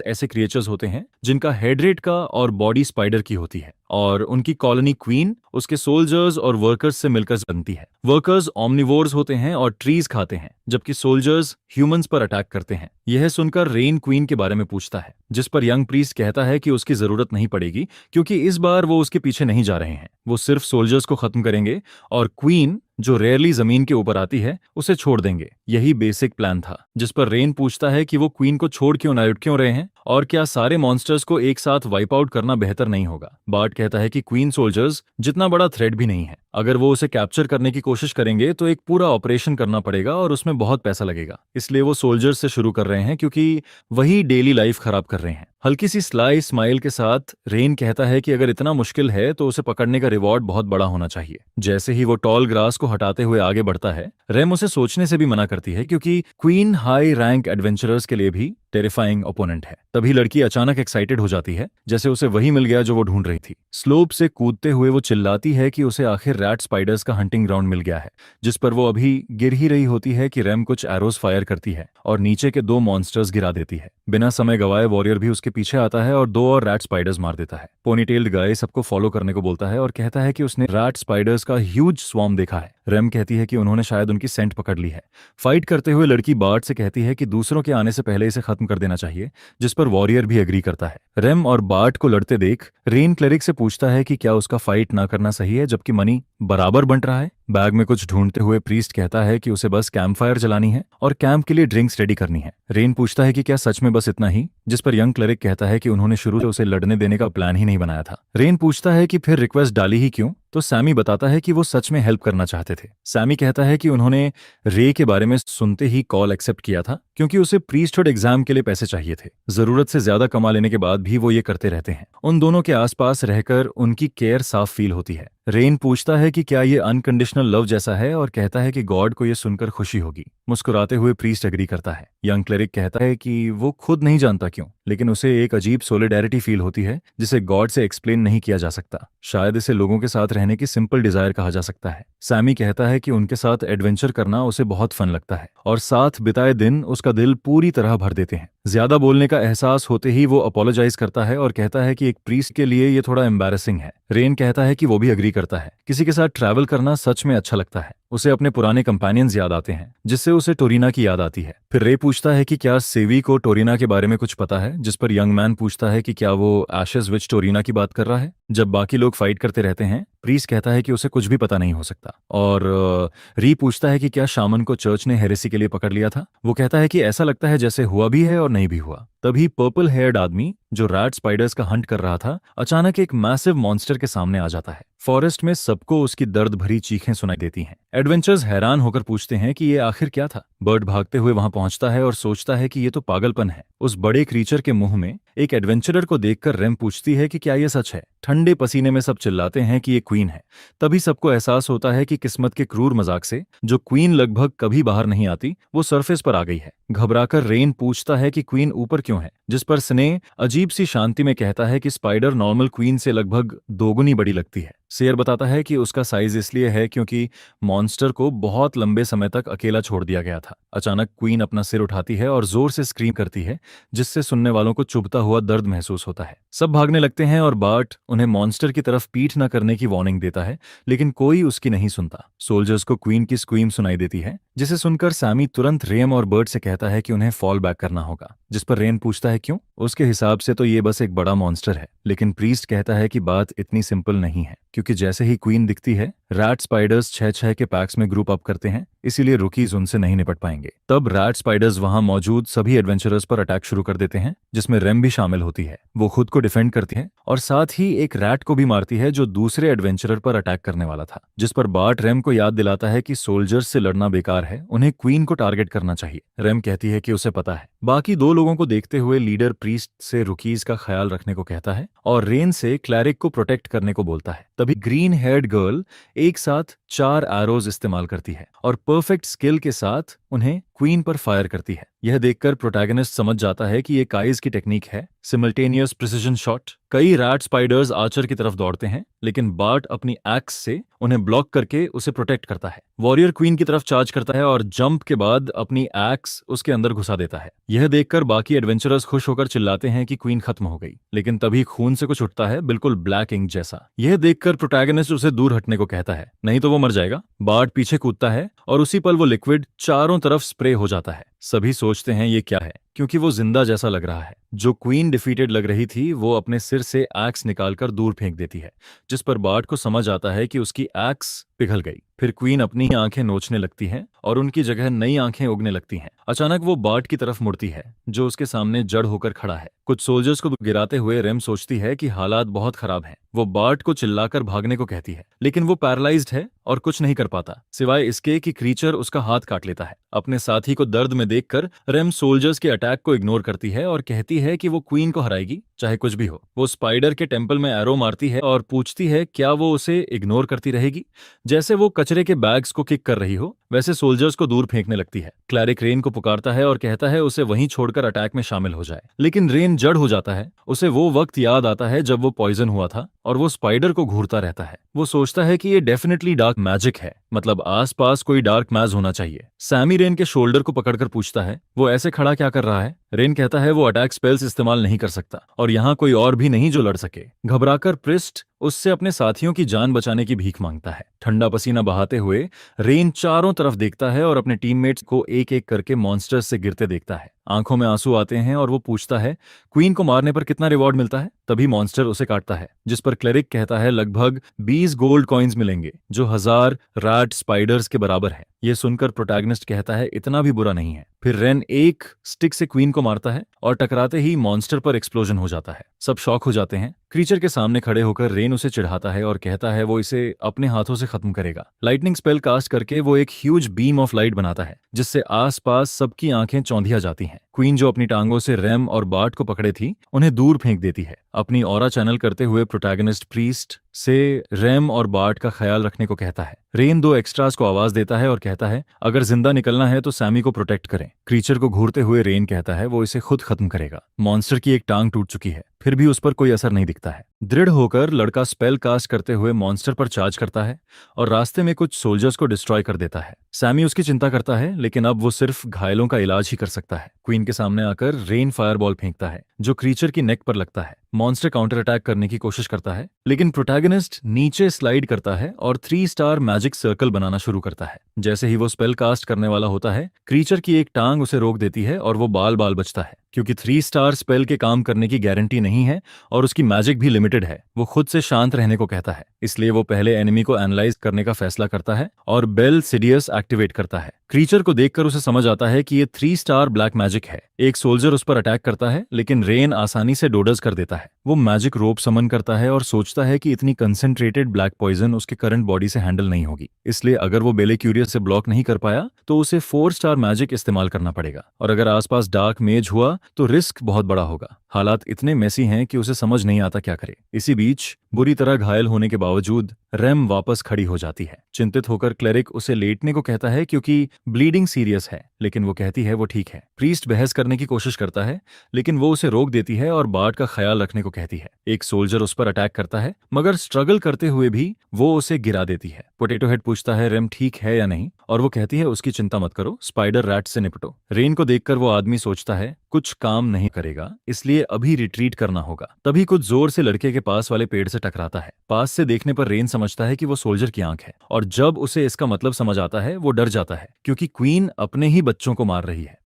ऐसे क्रिएचर्स होते हैं जिनका हेड रेड का और बॉडी स्पाइडर की होती है और उनकी कॉलोनी क्वीन उसके सोल्जर्स और वर्कर्स से मिलकर बनती है। वर्कर्स ओमनिवोर्स होते हैं और ट्रीज खाते हैं, जबकि सोल्जर्स ह्यूमंस पर अटैक करते हैं। यह सुनकर रेन क्वीन के बारे में पूछता है, जिस पर यंग प्रीस्ट कहता है कि उसकी जरूरत नहीं पड़ेगी क्योंकि इस बार वो उसके पीछे नहीं जा रहे हैं। वो सिर्फ सोल्जर्स को खत्म करेंगे और क्वीन जो रेयरली जमीन के ऊपर आती है उसे छोड़ देंगे। यही बेसिक प्लान था। जिस पर रेन पूछता है कि वो क्वीन को छोड़ क्यों रहे हैं और क्या सारे मॉन्स्टर्स को एक साथ वाइप आउट करना बेहतर नहीं होगा। बार्ट कहता है कि क्वीन सोल्जर्स जितना बड़ा थ्रेट भी नहीं है। अगर वो उसे कैप्चर करने की कोशिश करेंगे तो एक पूरा ऑपरेशन करना पड़ेगा और उसमें बहुत पैसा लगेगा, इसलिए वो सोल्जर्स से शुरू कर रहे हैं क्योंकि वही डेली लाइफ खराब कर रहे हैं। हल्की सी स्लाई स्माइल के साथ रेन कहता है कि अगर इतना मुश्किल है तो उसे पकड़ने का रिवॉर्ड बहुत बड़ा होना चाहिए। जैसे ही वो टॉल ग्रास को हटाते हुए आगे बढ़ता है, रेम उसे सोचने से भी मना करती है क्योंकि क्वीन हाई रैंक एडवेंचरर्स के लिए भी टेरिफाइंग ओपोनेंट है। तभी लड़की अचानक एक्साइटेड हो जाती है, जैसे उसे वही मिल गया जो वो ढूंढ रही थी। स्लोप से कूदते हुए वो चिल्लाती है कि उसे आखिर रैट स्पाइडर्स का हंटिंग ग्राउंड मिल गया है, जिस पर वो अभी गिर ही रही होती है कि रेम कुछ एरोस फायर करती है और नीचे के 2 मॉन्स्टर्स गिरा देती है। बिना समय गवाए वॉरियर भी उसके पीछे आता है और 2 और रैट स्पाइडर्स मार देता है। पोनीटेल्ड गाय सबको फॉलो करने को बोलता है और कहता है कि उसने रैट स्पाइडर्स का ह्यूज स्वॉर्म देखा है। रेम कहती है कि उन्होंने शायद उनकी सेंट पकड़ ली है। फाइट करते हुए लड़की बार्ट से कहती है कि दूसरों के आने से पहले इसे खत्म कर देना चाहिए, जिस पर वॉरियर भी एग्री करता है। रेम और बार्ट को लड़ते देख रेन क्लेरिक से पूछता है कि क्या उसका फाइट ना करना सही है जबकि मनी बराबर बंट रहा है। बैग में कुछ ढूंढते हुए प्रीस्ट कहता है कि उसे बस कैंप फायर जलानी है और कैंप के लिए ड्रिंक्स रेडी करनी है। रेन पूछता है कि क्या सच में बस इतना ही, जिस पर यंग क्लरिक कहता है कि उन्होंने शुरू से उसे लड़ने देने का प्लान ही नहीं बनाया था। रेन पूछता है कि फिर रिक्वेस्ट डाली ही क्यों, तो सैमी बताता है कि वो सच में हेल्प करना चाहते थे। सैमी कहता है कि उन्होंने रे के बारे में सुनते ही कॉल एक्सेप्ट किया था क्योंकि उसे प्रीस्टहुड एग्जाम के लिए पैसे चाहिए थे। जरूरत से ज्यादा कमा लेने के बाद भी वो ये करते रहते हैं। उन दोनों के आसपास रहकर उनकी केयर साफ फील होती है। रेन पूछता है कि क्या ये अनकंडीशनल लव जैसा है और कहता है कि गॉड को ये सुनकर खुशी होगी। मुस्कुराते हुए प्रीस्ट एग्री करता है। यंग क्लेरिक कहता है कि वो खुद नहीं जानता क्यों, लेकिन उसे एक अजीब सोलिडेरिटी फील होती है जिसे गॉड से एक्सप्लेन नहीं किया जा सकता। शायद इसे लोगों के साथ रहने की सिंपल डिजायर कहा जा सकता है। सैमी कहता है कि उनके साथ एडवेंचर करना उसे बहुत फन लगता है और साथ बिताए दिन उसका दिल पूरी तरह भर देते हैं। ज्यादा बोलने का एहसास होते ही वो अपोलोजाइज करता है और कहता है कि एक प्रीस्ट के लिए ये थोड़ा एम्बैरेसिंग है। रेन कहता है कि वो भी अग्री करता है। किसी के साथ ट्रैवल करना सच में अच्छा लगता है। उसे अपने पुराने कंपेनियंस याद आते हैं जिससे उसे टोरीना की याद आती है। फिर रे पूछता है कि क्या सेवी को टोरीना के बारे में कुछ पता है, जिस पर यंग मैन पूछता है कि क्या वो एशेस विच टोरीना की बात कर रहा है। जब बाकी लोग फाइट करते रहते हैं, प्रीस्ट कहता है कि उसे कुछ भी पता नहीं हो सकता। और री पूछता है कि क्या शामन को चर्च ने हेरेसी के लिए पकड़ लिया था। वो कहता है कि ऐसा लगता है जैसे हुआ भी है और नहीं भी हुआ। तभी पर्पल हेयर्ड आदमी जो रैट स्पाइडर्स का हंट कर रहा था, अचानक एक मैसिव मॉन्स्टर के सामने आ जाता है। फॉरेस्ट में सबको उसकी दर्द भरी चीखें सुनाई देती हैं। एडवेंचर्स हैरान होकर पूछते हैं कि ये आखिर क्या था। बर्ड भागते हुए वहां पहुंचता है और सोचता है कि ये तो पागलपन है। उस बड़े क्रीचर के मुंह में एक एडवेंचरर को देखकर रेम पूछती है कि क्या ये सच है। ठंडे पसीने में सब चिल्लाते हैं कि ये क्वीन है। तभी सबको एहसास होता है कि किस्मत के क्रूर मजाक से जो क्वीन लगभग कभी बाहर नहीं आती, वो सरफेस पर आ गई है। घबराकर रेन पूछता है कि क्वीन ऊपर क्यों है, जिस पर स्ने अजीब सी शांति में कहता है कि स्पाइडर नॉर्मल क्वीन से लगभग दोगुनी बड़ी लगती है। शेयर बताता है कि उसका साइज इसलिए है क्योंकि मॉन्स्टर को बहुत लंबे समय तक अकेला छोड़ दिया गया था। अचानक क्वीन अपना सिर उठाती है और जोर से स्क्रीम करती है, जिससे सुनने वालों को चुभता हुआ दर्द महसूस होता है। सब भागने लगते हैं और बार्ट उन्हें मॉन्स्टर की तरफ पीठ न करने की वार्निंग देता है, लेकिन कोई उसकी नहीं सुनता। सोल्जर्स को क्वीन की स्क्रीम सुनाई देती है, जिसे सुनकर सैमी तुरंत रेम और बर्ट से कहता है कि उन्हें फॉल बैक करना होगा, जिस पर रेन पूछता है क्यों। उसके हिसाब से तो ये बस एक बड़ा मॉन्स्टर है, लेकिन प्रीस्ट कहता है कि बात इतनी सिंपल नहीं है, क्योंकि जैसे ही क्वीन दिखती है, रैट स्पाइडर्स 6-6 के पैक्स में ग्रुप अप करते हैं, इसीलिए रुकीज उनसे नहीं निपट पाएंगे। तब रैट स्पाइडर्स वहां मौजूद सभी एडवेंचरर्स पर अटैक शुरू कर देते हैं, जिसमें रेम भी शामिल होती है। वो खुद को डिफेंड करती है और साथ ही एक रैट को भी मारती है जो दूसरे एडवेंचरर पर अटैक करने वाला था, जिस पर बार्ट रेम को याद दिलाता है कि सोल्जर्स से लड़ना बेकार है, उन्हें क्वीन को टारगेट करना चाहिए। रेम कहती है कि उसे पता है। बाकी दो लोगों को देखते हुए लीडर प्रीस्ट से रुकीज का ख्याल रखने को कहता है और रेन से क्लैरिक को प्रोटेक्ट करने को बोलता है। तभी ग्रीन हेयर्ड गर्ल एक साथ 4 एरोज इस्तेमाल करती है और परफेक्ट स्किल के साथ उन्हें क्वीन पर फायर करती है। यह देखकर प्रोटैगनिस्ट समझ जाता है कि ये काइज की टेक्निक है, सिमल्टेनियस प्रिसिजन शॉट। कई रैट स्पाइडर्स आर्चर की तरफ दौड़ते हैं, लेकिन बार्ट अपनी एक्स से उन्हें ब्लॉक करके उसे प्रोटेक्ट करता है। वॉरियर क्वीन की तरफ चार्ज करता है और जंप के बाद अपनी एक्स उसके अंदर घुसा देता है। यह देखकर बाकी एडवेंचरर्स खुश होकर चिल्लाते हैं कि क्वीन खत्म हो गई, लेकिन तभी खून से कुछ उठता है, बिल्कुल ब्लैक इंक जैसा। यह देखकर प्रोटैगनिस्ट उसे दूर हटने को कहता है, नहीं तो वो मर जाएगा। बार्ट पीछे कूदता है और उसी पल वो लिक्विड चारों तरफ स्प्रे हो जाता है। सभी सोचते हैं ये क्या है, क्योंकि वो जिंदा जैसा लग रहा है। जो क्वीन डिफीटेड लग रही थी, वो अपने सिर से एक्स निकालकर दूर फेंक देती है, जिस पर बार्ट को समझ आता है कि उसकी एक्स पिघल गई। फिर क्वीन अपनी ही आंखें नोचने लगती है और उनकी जगह नई आंखें उगने लगती हैं। अचानक वो बार्ट की तरफ मुड़ती है, जो उसके सामने जड़ होकर खड़ा है। कुछ सोल्जर्स को गिराते हुए रेम सोचती है कि हालात बहुत खराब हैं। वो बार्ट को चिल्लाकर भागने को कहती है, लेकिन वो पैरालाइज्ड है और कुछ नहीं कर पाता, सिवाय इसके कि क्रीचर उसका हाथ काट लेता है। अपने साथी को दर्द में देखकर रेम सोल्जर्स के अटैक को इग्नोर करती है और कहती है कि वो क्वीन को हराएगी, चाहे कुछ भी हो। वो स्पाइडर के टेंपल में एरो मारती है और पूछती है क्या वो उसे इग्नोर करती रहेगी। जैसे वो कचरे के बैग्स को किक कर रही हो, वैसे सोल्जर्स को दूर फेंकने लगती है। क्लैरिक रेन को पुकारता है और कहता है उसे वहीं छोड़कर अटैक में शामिल हो जाए, लेकिन रेन जड़ हो जाता है। उसे वो वक्त याद आता है जब वो पॉइजन हुआ था और वो स्पाइडर को घूरता रहता है। वो सोचता है कि ये डेफिनेटली डार्क मैजिक है, मतलब आसपास कोई डार्क मैज होना चाहिए। सैमी रेन के शोल्डर को पकड़कर पूछता है वो ऐसे खड़ा क्या कर रहा है। रेन कहता है वो अटैक स्पेल्स इस्तेमाल नहीं कर सकता और यहाँ कोई और भी नहीं जो लड़ सके। घबराकर प्रिस्ट उससे अपने साथियों की जान बचाने की भीख मांगता है। ठंडा पसीना बहाते हुए रेन चारों तरफ देखता है और अपने टीममेट्स को एक एक करके मॉन्स्टर्स से गिरते देखता है। आंखों में आंसू आते हैं और वो पूछता है क्वीन को मारने पर कितना रिवॉर्ड मिलता है। तभी मॉन्स्टर उसे काटता है, जिस पर क्लेरिक कहता है लगभग 20 गोल्ड कॉइन्स मिलेंगे, जो 1000 रैट स्पाइडर्स के बराबर है। ये सुनकर प्रोटैगनिस्ट कहता है इतना भी बुरा नहीं है। फिर रेन एक स्टिक से क्वीन को मारता है और टकराते ही मॉन्स्टर पर एक्सप्लोजन हो जाता है। सब शॉक हो जाते हैं। क्रीचर के सामने खड़े होकर रेन उसे चिढ़ाता है और कहता है वो इसे अपने हाथों से खत्म करेगा। लाइटनिंग स्पेल कास्ट करके वो एक ह्यूज बीम ऑफ लाइट बनाता है, जिससे आसपास सबकी आंखें चौंधिया जाती हैं। क्वीन जो अपनी टांगों से रैम और बार्ट को पकड़े थी, उन्हें दूर फेंक देती है। अपनी ऑरा चैनल करते हुए प्रोटैगनिस्ट प्रीस्ट से रैम और बार्ट का ख्याल रखने को कहता है। रेन 2 एक्स्ट्रास को आवाज देता है और कहता है अगर जिंदा निकलना है तो सैमी को प्रोटेक्ट करें। क्रीचर को घूरते हुए रेन कहता है वो इसे खुद खत्म करेगा। मॉन्स्टर की एक टांग टूट चुकी है, फिर भी उस पर कोई असर नहीं दिखता है। दृढ़ होकर लड़का स्पेल कास्ट करते हुए मॉन्स्टर पर चार्ज करता है और रास्ते में कुछ सोल्जर्स को डिस्ट्रॉय कर देता है। सैमी उसकी चिंता करता है, लेकिन अब वो सिर्फ घायलों का इलाज ही कर सकता है। क्वीन के सामने आकर रेन फायरबॉल फेंकता है, जो क्रीचर की नेक पर लगता है। मॉन्स्टर काउंटर अटैक करने की कोशिश करता है, लेकिन प्रोटैगनिस्ट नीचे स्लाइड करता है और 3 स्टार मैजिक सर्कल बनाना शुरू करता है। जैसे ही वो स्पेल कास्ट करने वाला होता है, क्रीचर की एक टांग उसे रोक देती है और वो बाल बाल बचता है। क्योंकि 3 स्टार स्पेल के काम करने की गारंटी नहीं है और उसकी मैजिक भी लिमिटेड है, वो खुद से शांत रहने को कहता है। इसलिए वो पहले एनिमी को एनालाइज करने का फैसला करता है और बेल सिडियस एक्टिवेट करता है। क्रीचर को देखकर उसे समझ आता है कि ये 3 स्टार ब्लैक मैजिक है। एक सोल्जर उस पर अटैक करता है, लेकिन रेन आसानी से डोडज कर देता है। वो मैजिक रोप समन करता है और सोचता है कि इतनी कंसेंट्रेटेड ब्लैक पॉइजन उसके करंट बॉडी से हैंडल नहीं होगी। इसलिए अगर वो बेले क्यूरियस से ब्लॉक नहीं कर पाया तो उसे 4 स्टार मैजिक इस्तेमाल करना पड़ेगा, और अगर आसपास डार्क मेज हुआ तो रिस्क बहुत बड़ा होगा। हालात इतने मेसी हैं कि उसे समझ नहीं आता क्या करे। इसी बीच बुरी तरह घायल होने के बावजूद रेम वापस खड़ी हो जाती है। चिंतित होकर क्लेरिक उसे लेटने को कहता है क्योंकि ब्लीडिंग सीरियस है, लेकिन वो कहती है वो ठीक है। प्रीस्ट बहस करने की कोशिश करता है, लेकिन वो उसे रोक देती है और बार्ट का ख्याल रखने को कहती है। एक सोल्जर उस पर अटैक करता है, मगर स्ट्रगल करते हुए भी वो उसे गिरा देती है। पोटैटो हेड पूछता है रेम ठीक है या नहीं, और वो कहती है उसकी चिंता मत करो, स्पाइडर रैट से निपटो। रेन को देखकर वो आदमी सोचता है कुछ काम नहीं करेगा, इसलिए अभी रिट्रीट करना होगा। तभी कुछ जोर से लड़के के पास वाले पेड़ से टकराता है। पास से देखने पर रेन समझता है कि वो सोल्जर की आंख है, और जब उसे इसका मतलब समझ आता है वो डर जाता है, क्योंकि क्वीन अपने ही बच्चों को मार रही है।